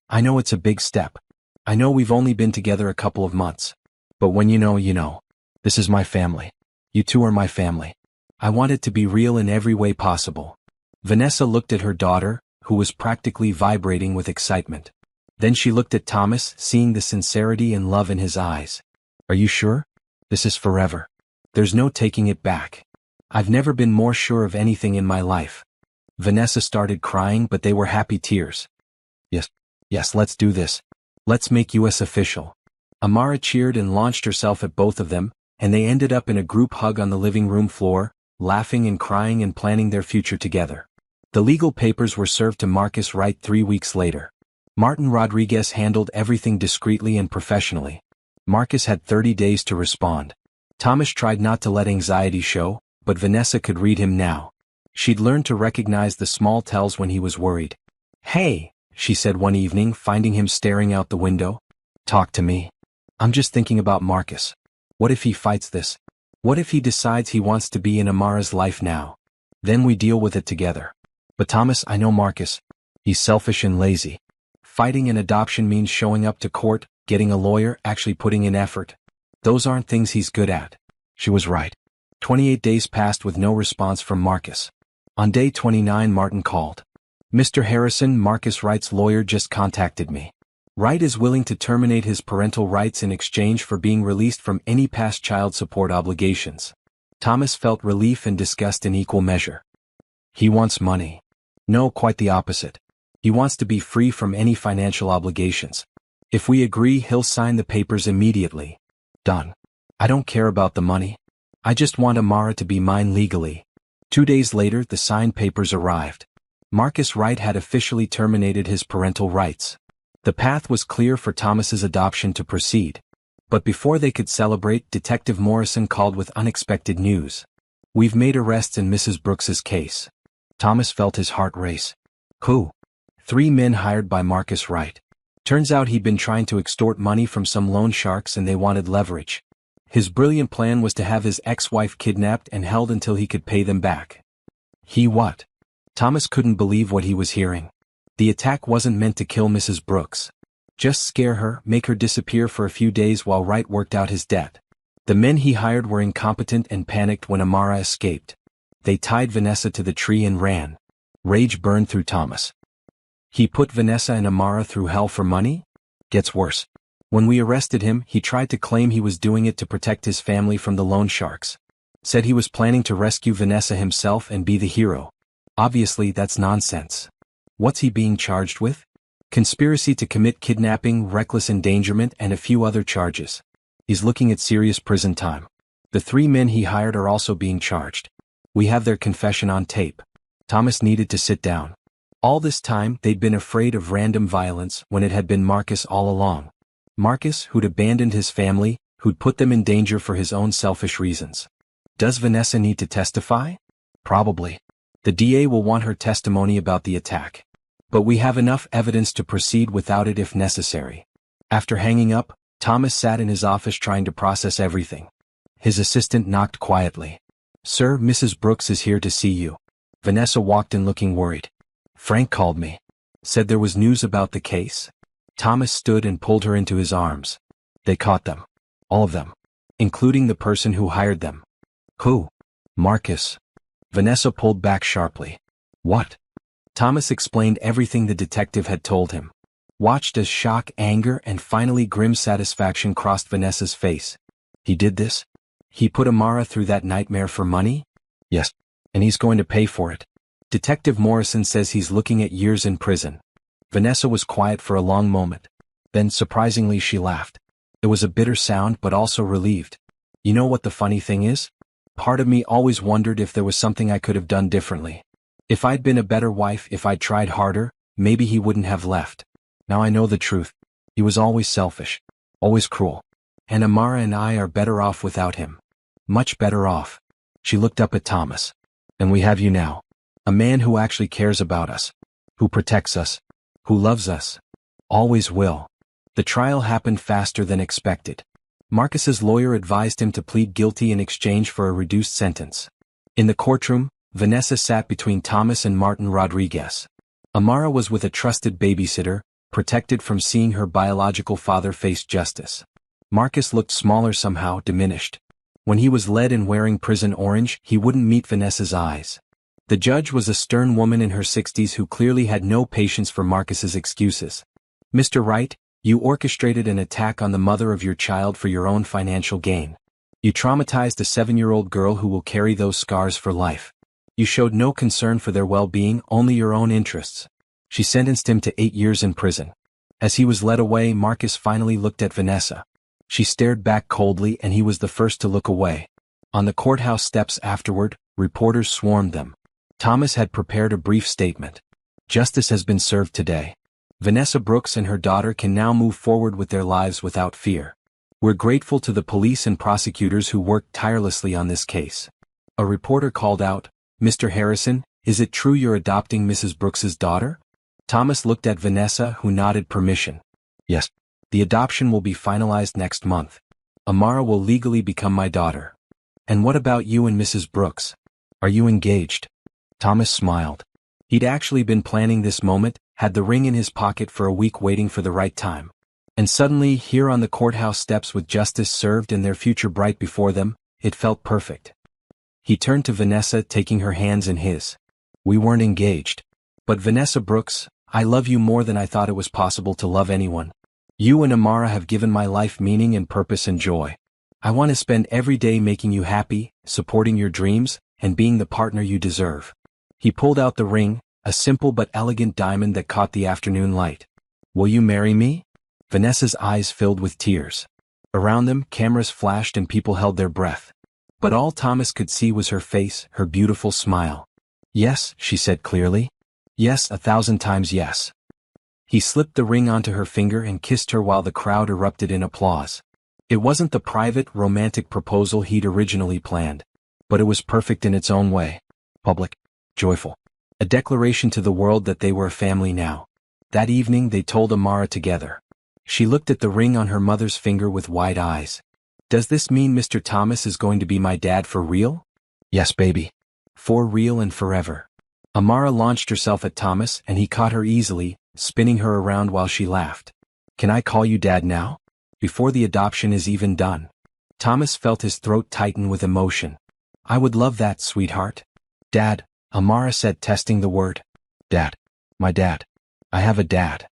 I know it's a big step. I know we've only been together a couple of months. But when you know, you know. This is my family. You two are my family. I want it to be real in every way possible. Vanessa looked at her daughter, who was practically vibrating with excitement. Then she looked at Thomas, seeing the sincerity and love in his eyes. Are you sure? This is forever. There's no taking it back. I've never been more sure of anything in my life. Vanessa started crying, but they were happy tears. Yes, let's do this. Let's make US official. Amara cheered and launched herself at both of them, and they ended up in a group hug on the living room floor, laughing and crying and planning their future together. The legal papers were served to Marcus Wright 3 weeks later. Martin Rodriguez handled everything discreetly and professionally. Marcus had 30 days to respond. Thomas tried not to let anxiety show, but Vanessa could read him now. She'd learned to recognize the small tells when he was worried. Hey, she said one evening, finding him staring out the window. Talk to me. I'm just thinking about Marcus. What if he fights this? What if he decides he wants to be in Amara's life now? Then we deal with it together. But Thomas, I know Marcus. He's selfish and lazy. Fighting an adoption means showing up to court, getting a lawyer, actually putting in effort. Those aren't things he's good at. She was right. 28 days passed with no response from Marcus. On day 29, Martin called. Mr. Harrison, Marcus Wright's lawyer just contacted me. Wright is willing to terminate his parental rights in exchange for being released from any past child support obligations. Thomas felt relief and disgust in equal measure. He wants money. No, quite the opposite. He wants to be free from any financial obligations. If we agree, he'll sign the papers immediately. Done. I don't care about the money. I just want Amara to be mine legally. 2 days later, the signed papers arrived. Marcus Wright had officially terminated his parental rights. The path was clear for Thomas's adoption to proceed. But before they could celebrate, Detective Morrison called with unexpected news. We've made arrests in Mrs. Brooks's case. Thomas felt his heart race. Who? 3 men hired by Marcus Wright. Turns out he'd been trying to extort money from some loan sharks and they wanted leverage. His brilliant plan was to have his ex-wife kidnapped and held until he could pay them back. He what? Thomas couldn't believe what he was hearing. The attack wasn't meant to kill Mrs. Brooks. Just scare her, make her disappear for a few days while Wright worked out his debt. The men he hired were incompetent and panicked when Amara escaped. They tied Vanessa to the tree and ran. Rage burned through Thomas. He put Vanessa and Amara through hell for money? Gets worse. When we arrested him, he tried to claim he was doing it to protect his family from the loan sharks. Said he was planning to rescue Vanessa himself and be the hero. Obviously, that's nonsense. What's he being charged with? Conspiracy to commit kidnapping, reckless endangerment, and a few other charges. He's looking at serious prison time. The 3 men he hired are also being charged. We have their confession on tape. Thomas needed to sit down. All this time, they'd been afraid of random violence when it had been Marcus all along. Marcus, who'd abandoned his family, who'd put them in danger for his own selfish reasons. Does Vanessa need to testify? Probably. The DA will want her testimony about the attack. But we have enough evidence to proceed without it if necessary. After hanging up, Thomas sat in his office trying to process everything. His assistant knocked quietly. Sir, Mrs. Brooks is here to see you. Vanessa walked in looking worried. Frank called me. Said there was news about the case. Thomas stood and pulled her into his arms. They caught them. All of them. Including the person who hired them. Who? Marcus. Vanessa pulled back sharply. What? Thomas explained everything the detective had told him. Watched as shock, anger, and finally grim satisfaction crossed Vanessa's face. He did this? He put Amara through that nightmare for money? Yes. And he's going to pay for it. Detective Morrison says he's looking at years in prison. Vanessa was quiet for a long moment. Then, surprisingly, she laughed. It was a bitter sound but also relieved. You know what the funny thing is? Part of me always wondered if there was something I could have done differently. If I'd been a better wife, if I'd tried harder, maybe he wouldn't have left. Now I know the truth. He was always selfish. Always cruel. And Amara and I are better off without him. Much better off. She looked up at Thomas. And we have you now. A man who actually cares about us. Who protects us. Who loves us. Always will. The trial happened faster than expected. Marcus's lawyer advised him to plead guilty in exchange for a reduced sentence. In the courtroom, Vanessa sat between Thomas and Martin Rodriguez. Amara was with a trusted babysitter, protected from seeing her biological father face justice. Marcus looked smaller somehow, diminished. When he was led in wearing prison orange, he wouldn't meet Vanessa's eyes. The judge was a stern woman in her 60s who clearly had no patience for Marcus's excuses. Mr. Wright, you orchestrated an attack on the mother of your child for your own financial gain. You traumatized a 7-year-old girl who will carry those scars for life. You showed no concern for their well-being, only your own interests. She sentenced him to 8 years in prison. As he was led away, Marcus finally looked at Vanessa. She stared back coldly and he was the first to look away. On the courthouse steps afterward, reporters swarmed them. Thomas had prepared a brief statement. Justice has been served today. Vanessa Brooks and her daughter can now move forward with their lives without fear. We're grateful to the police and prosecutors who worked tirelessly on this case. A reporter called out, Mr. Harrison, is it true you're adopting Mrs. Brooks's daughter? Thomas looked at Vanessa, who nodded permission. Yes. The adoption will be finalized next month. Amara will legally become my daughter. And what about you and Mrs. Brooks? Are you engaged? Thomas smiled. He'd actually been planning this moment, had the ring in his pocket for a week waiting for the right time. And suddenly, here on the courthouse steps with justice served and their future bright before them, it felt perfect. He turned to Vanessa, taking her hands in his. We weren't engaged. But Vanessa Brooks, I love you more than I thought it was possible to love anyone. You and Amara have given my life meaning and purpose and joy. I want to spend every day making you happy, supporting your dreams, and being the partner you deserve. He pulled out the ring, a simple but elegant diamond that caught the afternoon light. Will you marry me? Vanessa's eyes filled with tears. Around them, cameras flashed and people held their breath. But all Thomas could see was her face, her beautiful smile. Yes, she said clearly. Yes, 1,000 times yes. He slipped the ring onto her finger and kissed her while the crowd erupted in applause. It wasn't the private, romantic proposal he'd originally planned. But it was perfect in its own way. Public. Joyful. A declaration to the world that they were a family now. That evening they told Amara together. She looked at the ring on her mother's finger with wide eyes. Does this mean Mr. Thomas is going to be my dad for real? Yes, baby. For real and forever. Amara launched herself at Thomas and he caught her easily, spinning her around while she laughed. Can I call you Dad now? Before the adoption is even done. Thomas felt his throat tighten with emotion. I would love that, sweetheart. Dad, Amara said, testing the word. Dad. My dad. I have a dad.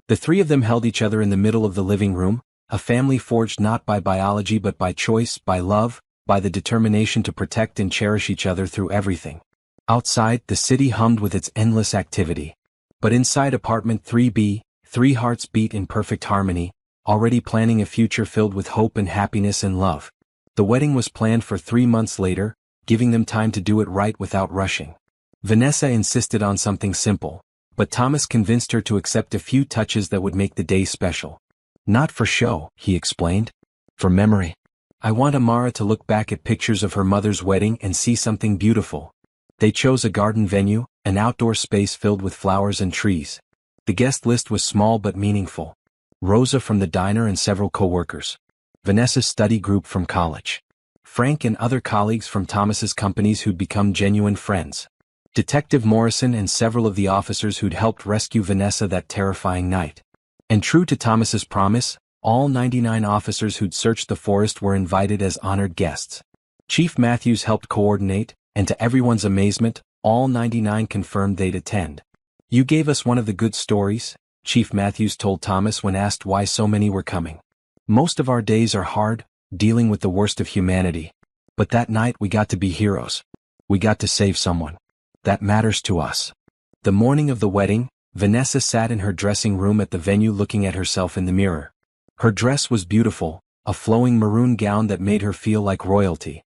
The three of them held each other in the middle of the living room, a family forged not by biology but by choice, by love, by the determination to protect and cherish each other through everything. Outside, the city hummed with its endless activity. But inside apartment 3B, three hearts beat in perfect harmony, already planning a future filled with hope and happiness and love. The wedding was planned for 3 months later, giving them time to do it right without rushing. Vanessa insisted on something simple, but Thomas convinced her to accept a few touches that would make the day special. Not for show, he explained. For memory. I want Amara to look back at pictures of her mother's wedding and see something beautiful. They chose a garden venue, an outdoor space filled with flowers and trees. The guest list was small but meaningful. Rosa from the diner and several co-workers. Vanessa's study group from college. Frank and other colleagues from Thomas's companies who'd become genuine friends. Detective Morrison and several of the officers who'd helped rescue Vanessa that terrifying night. And true to Thomas's promise, all 99 officers who'd searched the forest were invited as honored guests. Chief Matthews helped coordinate, and to everyone's amazement, all 99 confirmed they'd attend. You gave us one of the good stories, Chief Matthews told Thomas when asked why so many were coming. Most of our days are hard, dealing with the worst of humanity. But that night we got to be heroes. We got to save someone. That matters to us. The morning of the wedding, Vanessa sat in her dressing room at the venue looking at herself in the mirror. Her dress was beautiful, a flowing maroon gown that made her feel like royalty.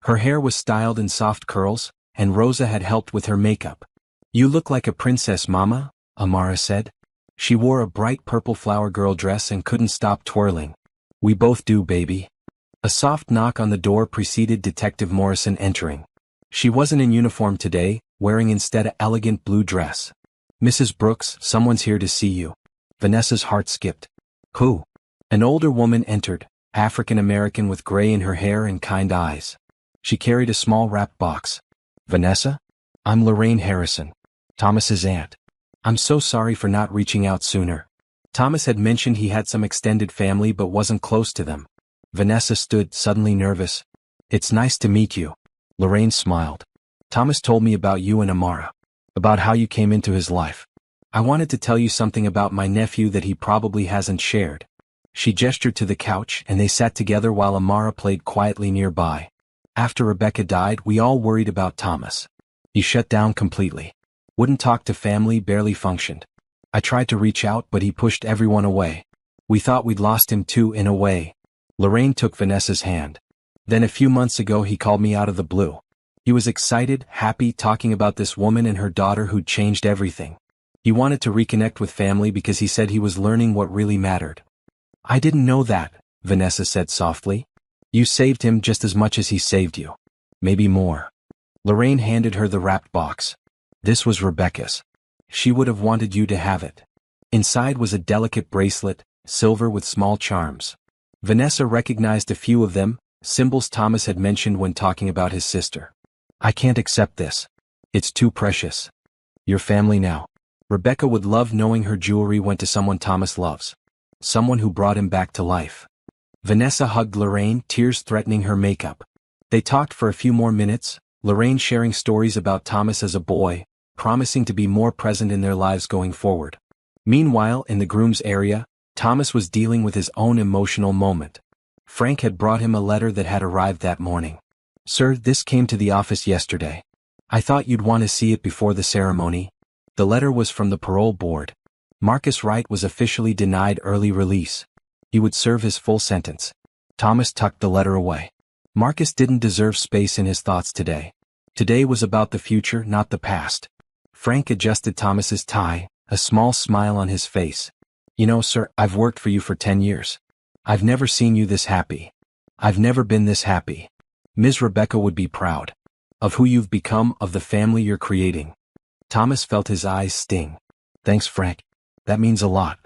Her hair was styled in soft curls, and Rosa had helped with her makeup. You look like a princess, Mama, Amara said. She wore a bright purple flower girl dress and couldn't stop twirling. We both do, baby. A soft knock on the door preceded Detective Morrison entering. She wasn't in uniform today, wearing instead an elegant blue dress. Mrs. Brooks, someone's here to see you. Vanessa's heart skipped. Who? An older woman entered, African-American with gray in her hair and kind eyes. She carried a small wrapped box. Vanessa? I'm Lorraine Harrison, Thomas's aunt. I'm so sorry for not reaching out sooner. Thomas had mentioned he had some extended family but wasn't close to them. Vanessa stood, suddenly nervous. It's nice to meet you. Lorraine smiled. Thomas told me about you and Amara. About how you came into his life. I wanted to tell you something about my nephew that he probably hasn't shared. She gestured to the couch and they sat together while Amara played quietly nearby. After Rebecca died, we all worried about Thomas. He shut down completely. Wouldn't talk to family, barely functioned. I tried to reach out but he pushed everyone away. We thought we'd lost him too, in a way. Lorraine took Vanessa's hand. Then a few months ago he called me out of the blue. He was excited, happy, talking about this woman and her daughter who'd changed everything. He wanted to reconnect with family because he said he was learning what really mattered. I didn't know that, Vanessa said softly. You saved him just as much as he saved you. Maybe more. Lorraine handed her the wrapped box. This was Rebecca's. She would have wanted you to have it. Inside was a delicate bracelet, silver with small charms. Vanessa recognized a few of them, symbols Thomas had mentioned when talking about his sister. I can't accept this. It's too precious. Your family now. Rebecca would love knowing her jewelry went to someone Thomas loves. Someone who brought him back to life. Vanessa hugged Lorraine, tears threatening her makeup. They talked for a few more minutes, Lorraine sharing stories about Thomas as a boy, promising to be more present in their lives going forward. Meanwhile, in the groom's area, Thomas was dealing with his own emotional moment. Frank had brought him a letter that had arrived that morning. Sir, this came to the office yesterday. I thought you'd want to see it before the ceremony. The letter was from the parole board. Marcus Wright was officially denied early release. He would serve his full sentence. Thomas tucked the letter away. Marcus didn't deserve space in his thoughts today. Today was about the future, not the past. Frank adjusted Thomas's tie, a small smile on his face. You know, sir, I've worked for you for 10 years. I've never seen you this happy. I've never been this happy. Ms. Rebecca would be proud. Of who you've become, of the family you're creating. Thomas felt his eyes sting. Thanks, Frank. That means a lot.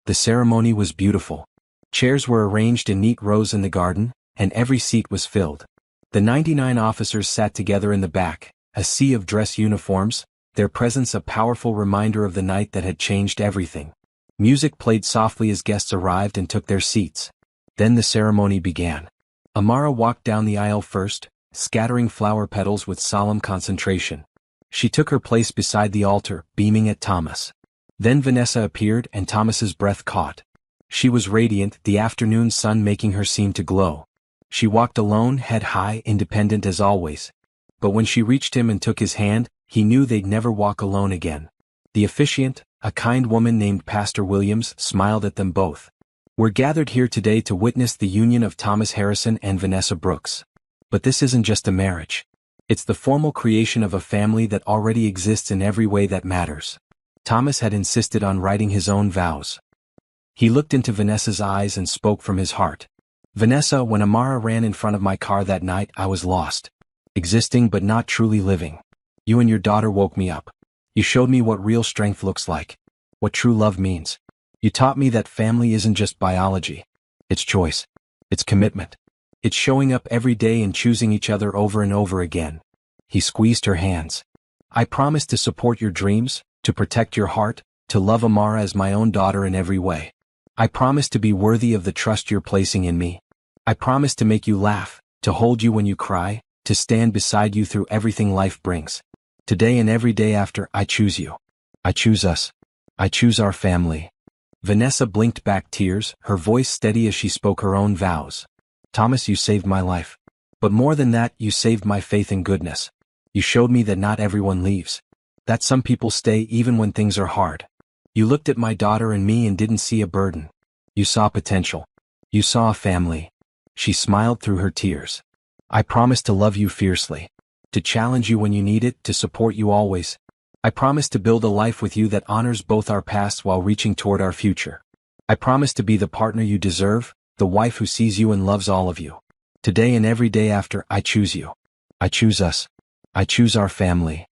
The ceremony was beautiful. Chairs were arranged in neat rows in the garden, and every seat was filled. The 99 officers sat together in the back, a sea of dress uniforms, their presence a powerful reminder of the night that had changed everything. Music played softly as guests arrived and took their seats. Then the ceremony began. Amara walked down the aisle first, scattering flower petals with solemn concentration. She took her place beside the altar, beaming at Thomas. Then Vanessa appeared and Thomas's breath caught. She was radiant, the afternoon sun making her seem to glow. She walked alone, head high, independent as always. But when she reached him and took his hand, he knew they'd never walk alone again. The officiant, a kind woman named Pastor Williams, smiled at them both. We're gathered here today to witness the union of Thomas Harrison and Vanessa Brooks. But this isn't just a marriage. It's the formal creation of a family that already exists in every way that matters. Thomas had insisted on writing his own vows. He looked into Vanessa's eyes and spoke from his heart. Vanessa, when Amara ran in front of my car that night, I was lost. Existing but not truly living. You and your daughter woke me up. You showed me what real strength looks like. What true love means. You taught me that family isn't just biology. It's choice. It's commitment. It's showing up every day and choosing each other over and over again. He squeezed her hands. I promise to support your dreams, to protect your heart, to love Amara as my own daughter in every way. I promise to be worthy of the trust you're placing in me. I promise to make you laugh, to hold you when you cry, to stand beside you through everything life brings. Today and every day after, I choose you. I choose us. I choose our family. Vanessa blinked back tears, her voice steady as she spoke her own vows. Thomas, you saved my life. But more than that, you saved my faith in goodness. You showed me that not everyone leaves. That some people stay even when things are hard. You looked at my daughter and me and didn't see a burden. You saw potential. You saw a family. She smiled through her tears. I promise to love you fiercely. To challenge you when you need it, to support you always. I promise to build a life with you that honors both our pasts while reaching toward our future. I promise to be the partner you deserve, the wife who sees you and loves all of you. Today and every day after, I choose you. I choose us. I choose our family.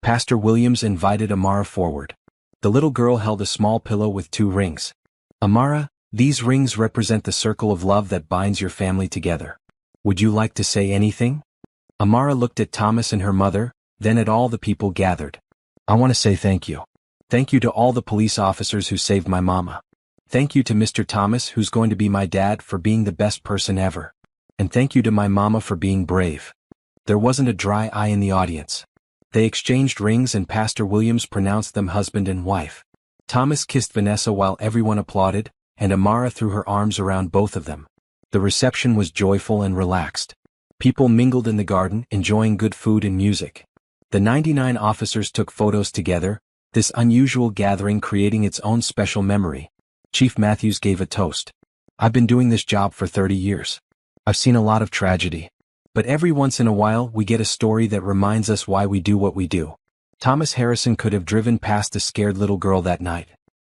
Pastor Williams invited Amara forward. The little girl held a small pillow with 2 rings. Amara, these rings represent the circle of love that binds your family together. Would you like to say anything? Amara looked at Thomas and her mother, then at all the people gathered. I want to say thank you. Thank you to all the police officers who saved my mama. Thank you to Mr. Thomas, who's going to be my dad, for being the best person ever. And thank you to my mama for being brave. There wasn't a dry eye in the audience. They exchanged rings and Pastor Williams pronounced them husband and wife. Thomas kissed Vanessa while everyone applauded, and Amara threw her arms around both of them. The reception was joyful and relaxed. People mingled in the garden, enjoying good food and music. The 99 officers took photos together, this unusual gathering creating its own special memory. Chief Matthews gave a toast. I've been doing this job for 30 years. I've seen a lot of tragedy. But every once in a while we get a story that reminds us why we do what we do. Thomas Harrison could have driven past a scared little girl that night.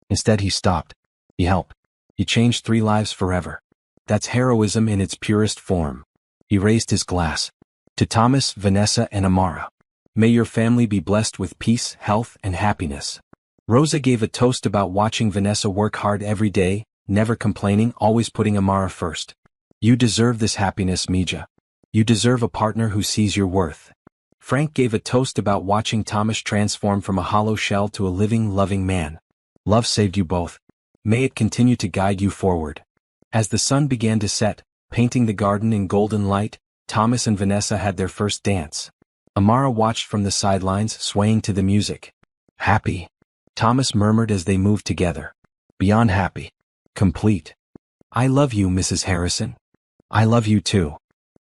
Instead he stopped. He helped. He changed 3 lives forever. That's heroism in its purest form. He raised his glass. To Thomas, Vanessa, and Amara. May your family be blessed with peace, health, and happiness. Rosa gave a toast about watching Vanessa work hard every day, never complaining, always putting Amara first. You deserve this happiness, Mija. You deserve a partner who sees your worth. Frank gave a toast about watching Thomas transform from a hollow shell to a living, loving man. Love saved you both. May it continue to guide you forward. As the sun began to set, painting the garden in golden light, Thomas and Vanessa had their first dance. Amara watched from the sidelines, swaying to the music. Happy, Thomas murmured as they moved together. Beyond happy. Complete. I love you, Mrs. Harrison. I love you too.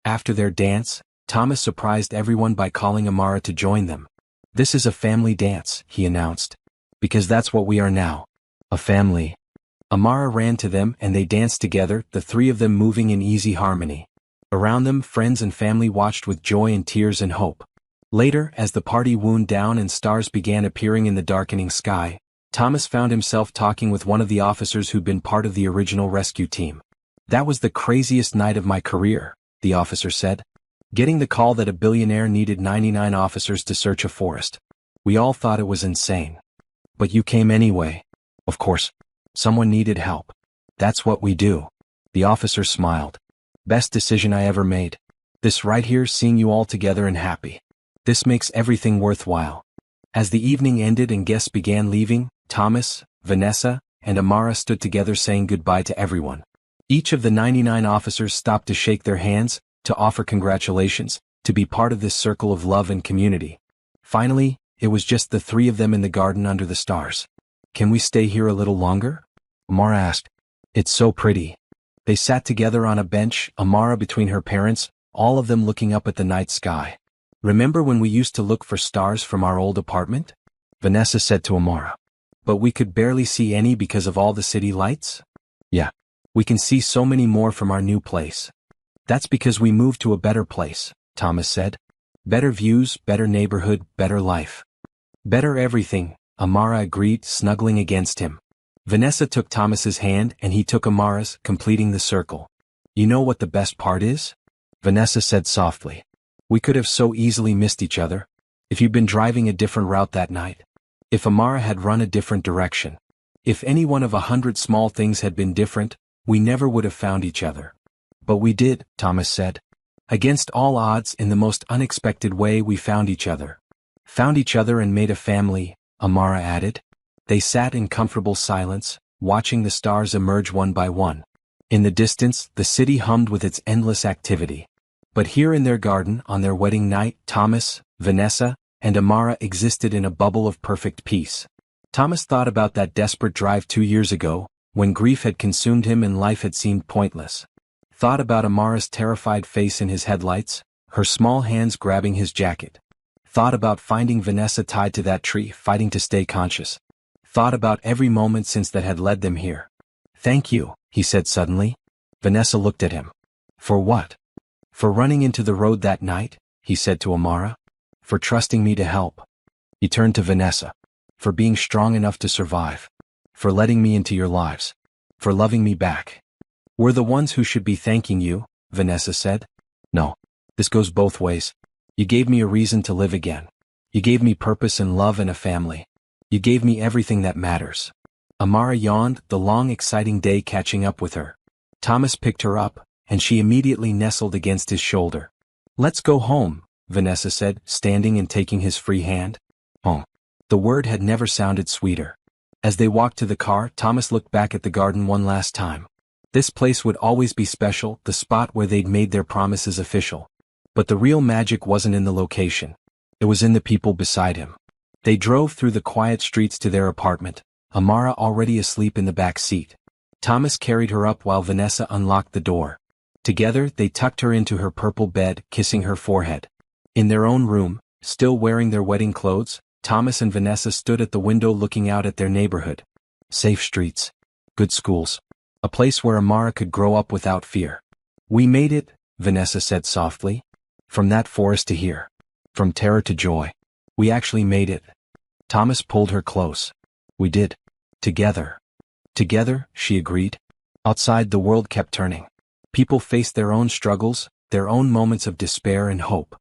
After their dance, Thomas surprised everyone by calling Amara to join them. This is a family dance, he announced. Because that's what we are now. A family. Amara ran to them and they danced together, the three of them moving in easy harmony. Around them, friends and family watched with joy and tears and hope. Later, as the party wound down and stars began appearing in the darkening sky, Thomas found himself talking with one of the officers who'd been part of the original rescue team. That was the craziest night of my career, the officer said. Getting the call that a billionaire needed 99 officers to search a forest. We all thought it was insane. But you came anyway. Of course. Someone needed help. That's what we do. The officer smiled. Best decision I ever made. This right here, seeing you all together and happy. This makes everything worthwhile. As the evening ended and guests began leaving, Thomas, Vanessa, and Amara stood together saying goodbye to everyone. Each of the 99 officers stopped to shake their hands, to offer congratulations, to be part of this circle of love and community. Finally, it was just the three of them in the garden under the stars. Can we stay here a little longer? Amara asked. It's so pretty. They sat together on a bench, Amara between her parents, all of them looking up at the night sky. Remember when we used to look for stars from our old apartment? Vanessa said to Amara. But we could barely see any because of all the city lights? Yeah. We can see so many more from our new place. That's because we moved to a better place, Thomas said. Better views, better neighborhood, better life. Better everything, Amara agreed, snuggling against him. Vanessa took Thomas's hand and he took Amara's, completing the circle. You know what the best part is? Vanessa said softly. We could have so easily missed each other. If you'd been driving a different route that night. If Amara had run a different direction. If any one of 100 small things had been different, we never would have found each other. But we did, Thomas said. Against all odds, in the most unexpected way, we found each other. Found each other and made a family, Amara added. They sat in comfortable silence, watching the stars emerge one by one. In the distance, the city hummed with its endless activity. But here in their garden, on their wedding night, Thomas, Vanessa, and Amara existed in a bubble of perfect peace. Thomas thought about that desperate drive 2 years ago, when grief had consumed him and life had seemed pointless. Thought about Amara's terrified face in his headlights, her small hands grabbing his jacket. Thought about finding Vanessa tied to that tree, fighting to stay conscious. Thought about every moment since that had led them here. Thank you, he said suddenly. Vanessa looked at him. For what? For running into the road that night, he said to Amara. For trusting me to help. He turned to Vanessa. For being strong enough to survive. For letting me into your lives. For loving me back. We're the ones who should be thanking you, Vanessa said. No. This goes both ways. You gave me a reason to live again. You gave me purpose and love and a family. You gave me everything that matters. Amara yawned, the long exciting day catching up with her. Thomas picked her up, and she immediately nestled against his shoulder. Let's go home, Vanessa said, standing and taking his free hand. Home. The word had never sounded sweeter. As they walked to the car, Thomas looked back at the garden one last time. This place would always be special, the spot where they'd made their promises official. But the real magic wasn't in the location. It was in the people beside him. They drove through the quiet streets to their apartment, Amara already asleep in the back seat. Thomas carried her up while Vanessa unlocked the door. Together, they tucked her into her purple bed, kissing her forehead. In their own room, still wearing their wedding clothes, Thomas and Vanessa stood at the window looking out at their neighborhood. Safe streets. Good schools. A place where Amara could grow up without fear. We made it, Vanessa said softly. From that forest to here. From terror to joy. We actually made it. Thomas pulled her close. We did. Together. Together, she agreed. Outside, the world kept turning. People faced their own struggles, their own moments of despair and hope.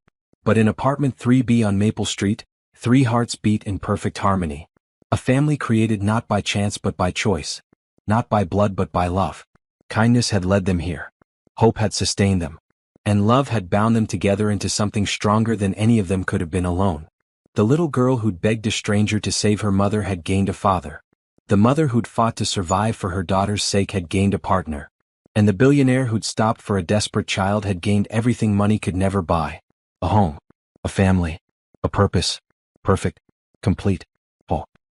But in apartment 3B on Maple Street, 3 hearts beat in perfect harmony. A family created not by chance but by choice. Not by blood but by love. Kindness had led them here. Hope had sustained them. And love had bound them together into something stronger than any of them could have been alone. The little girl who'd begged a stranger to save her mother had gained a father. The mother who'd fought to survive for her daughter's sake had gained a partner. And the billionaire who'd stopped for a desperate child had gained everything money could never buy. A home. A family. A purpose. Perfect. Complete.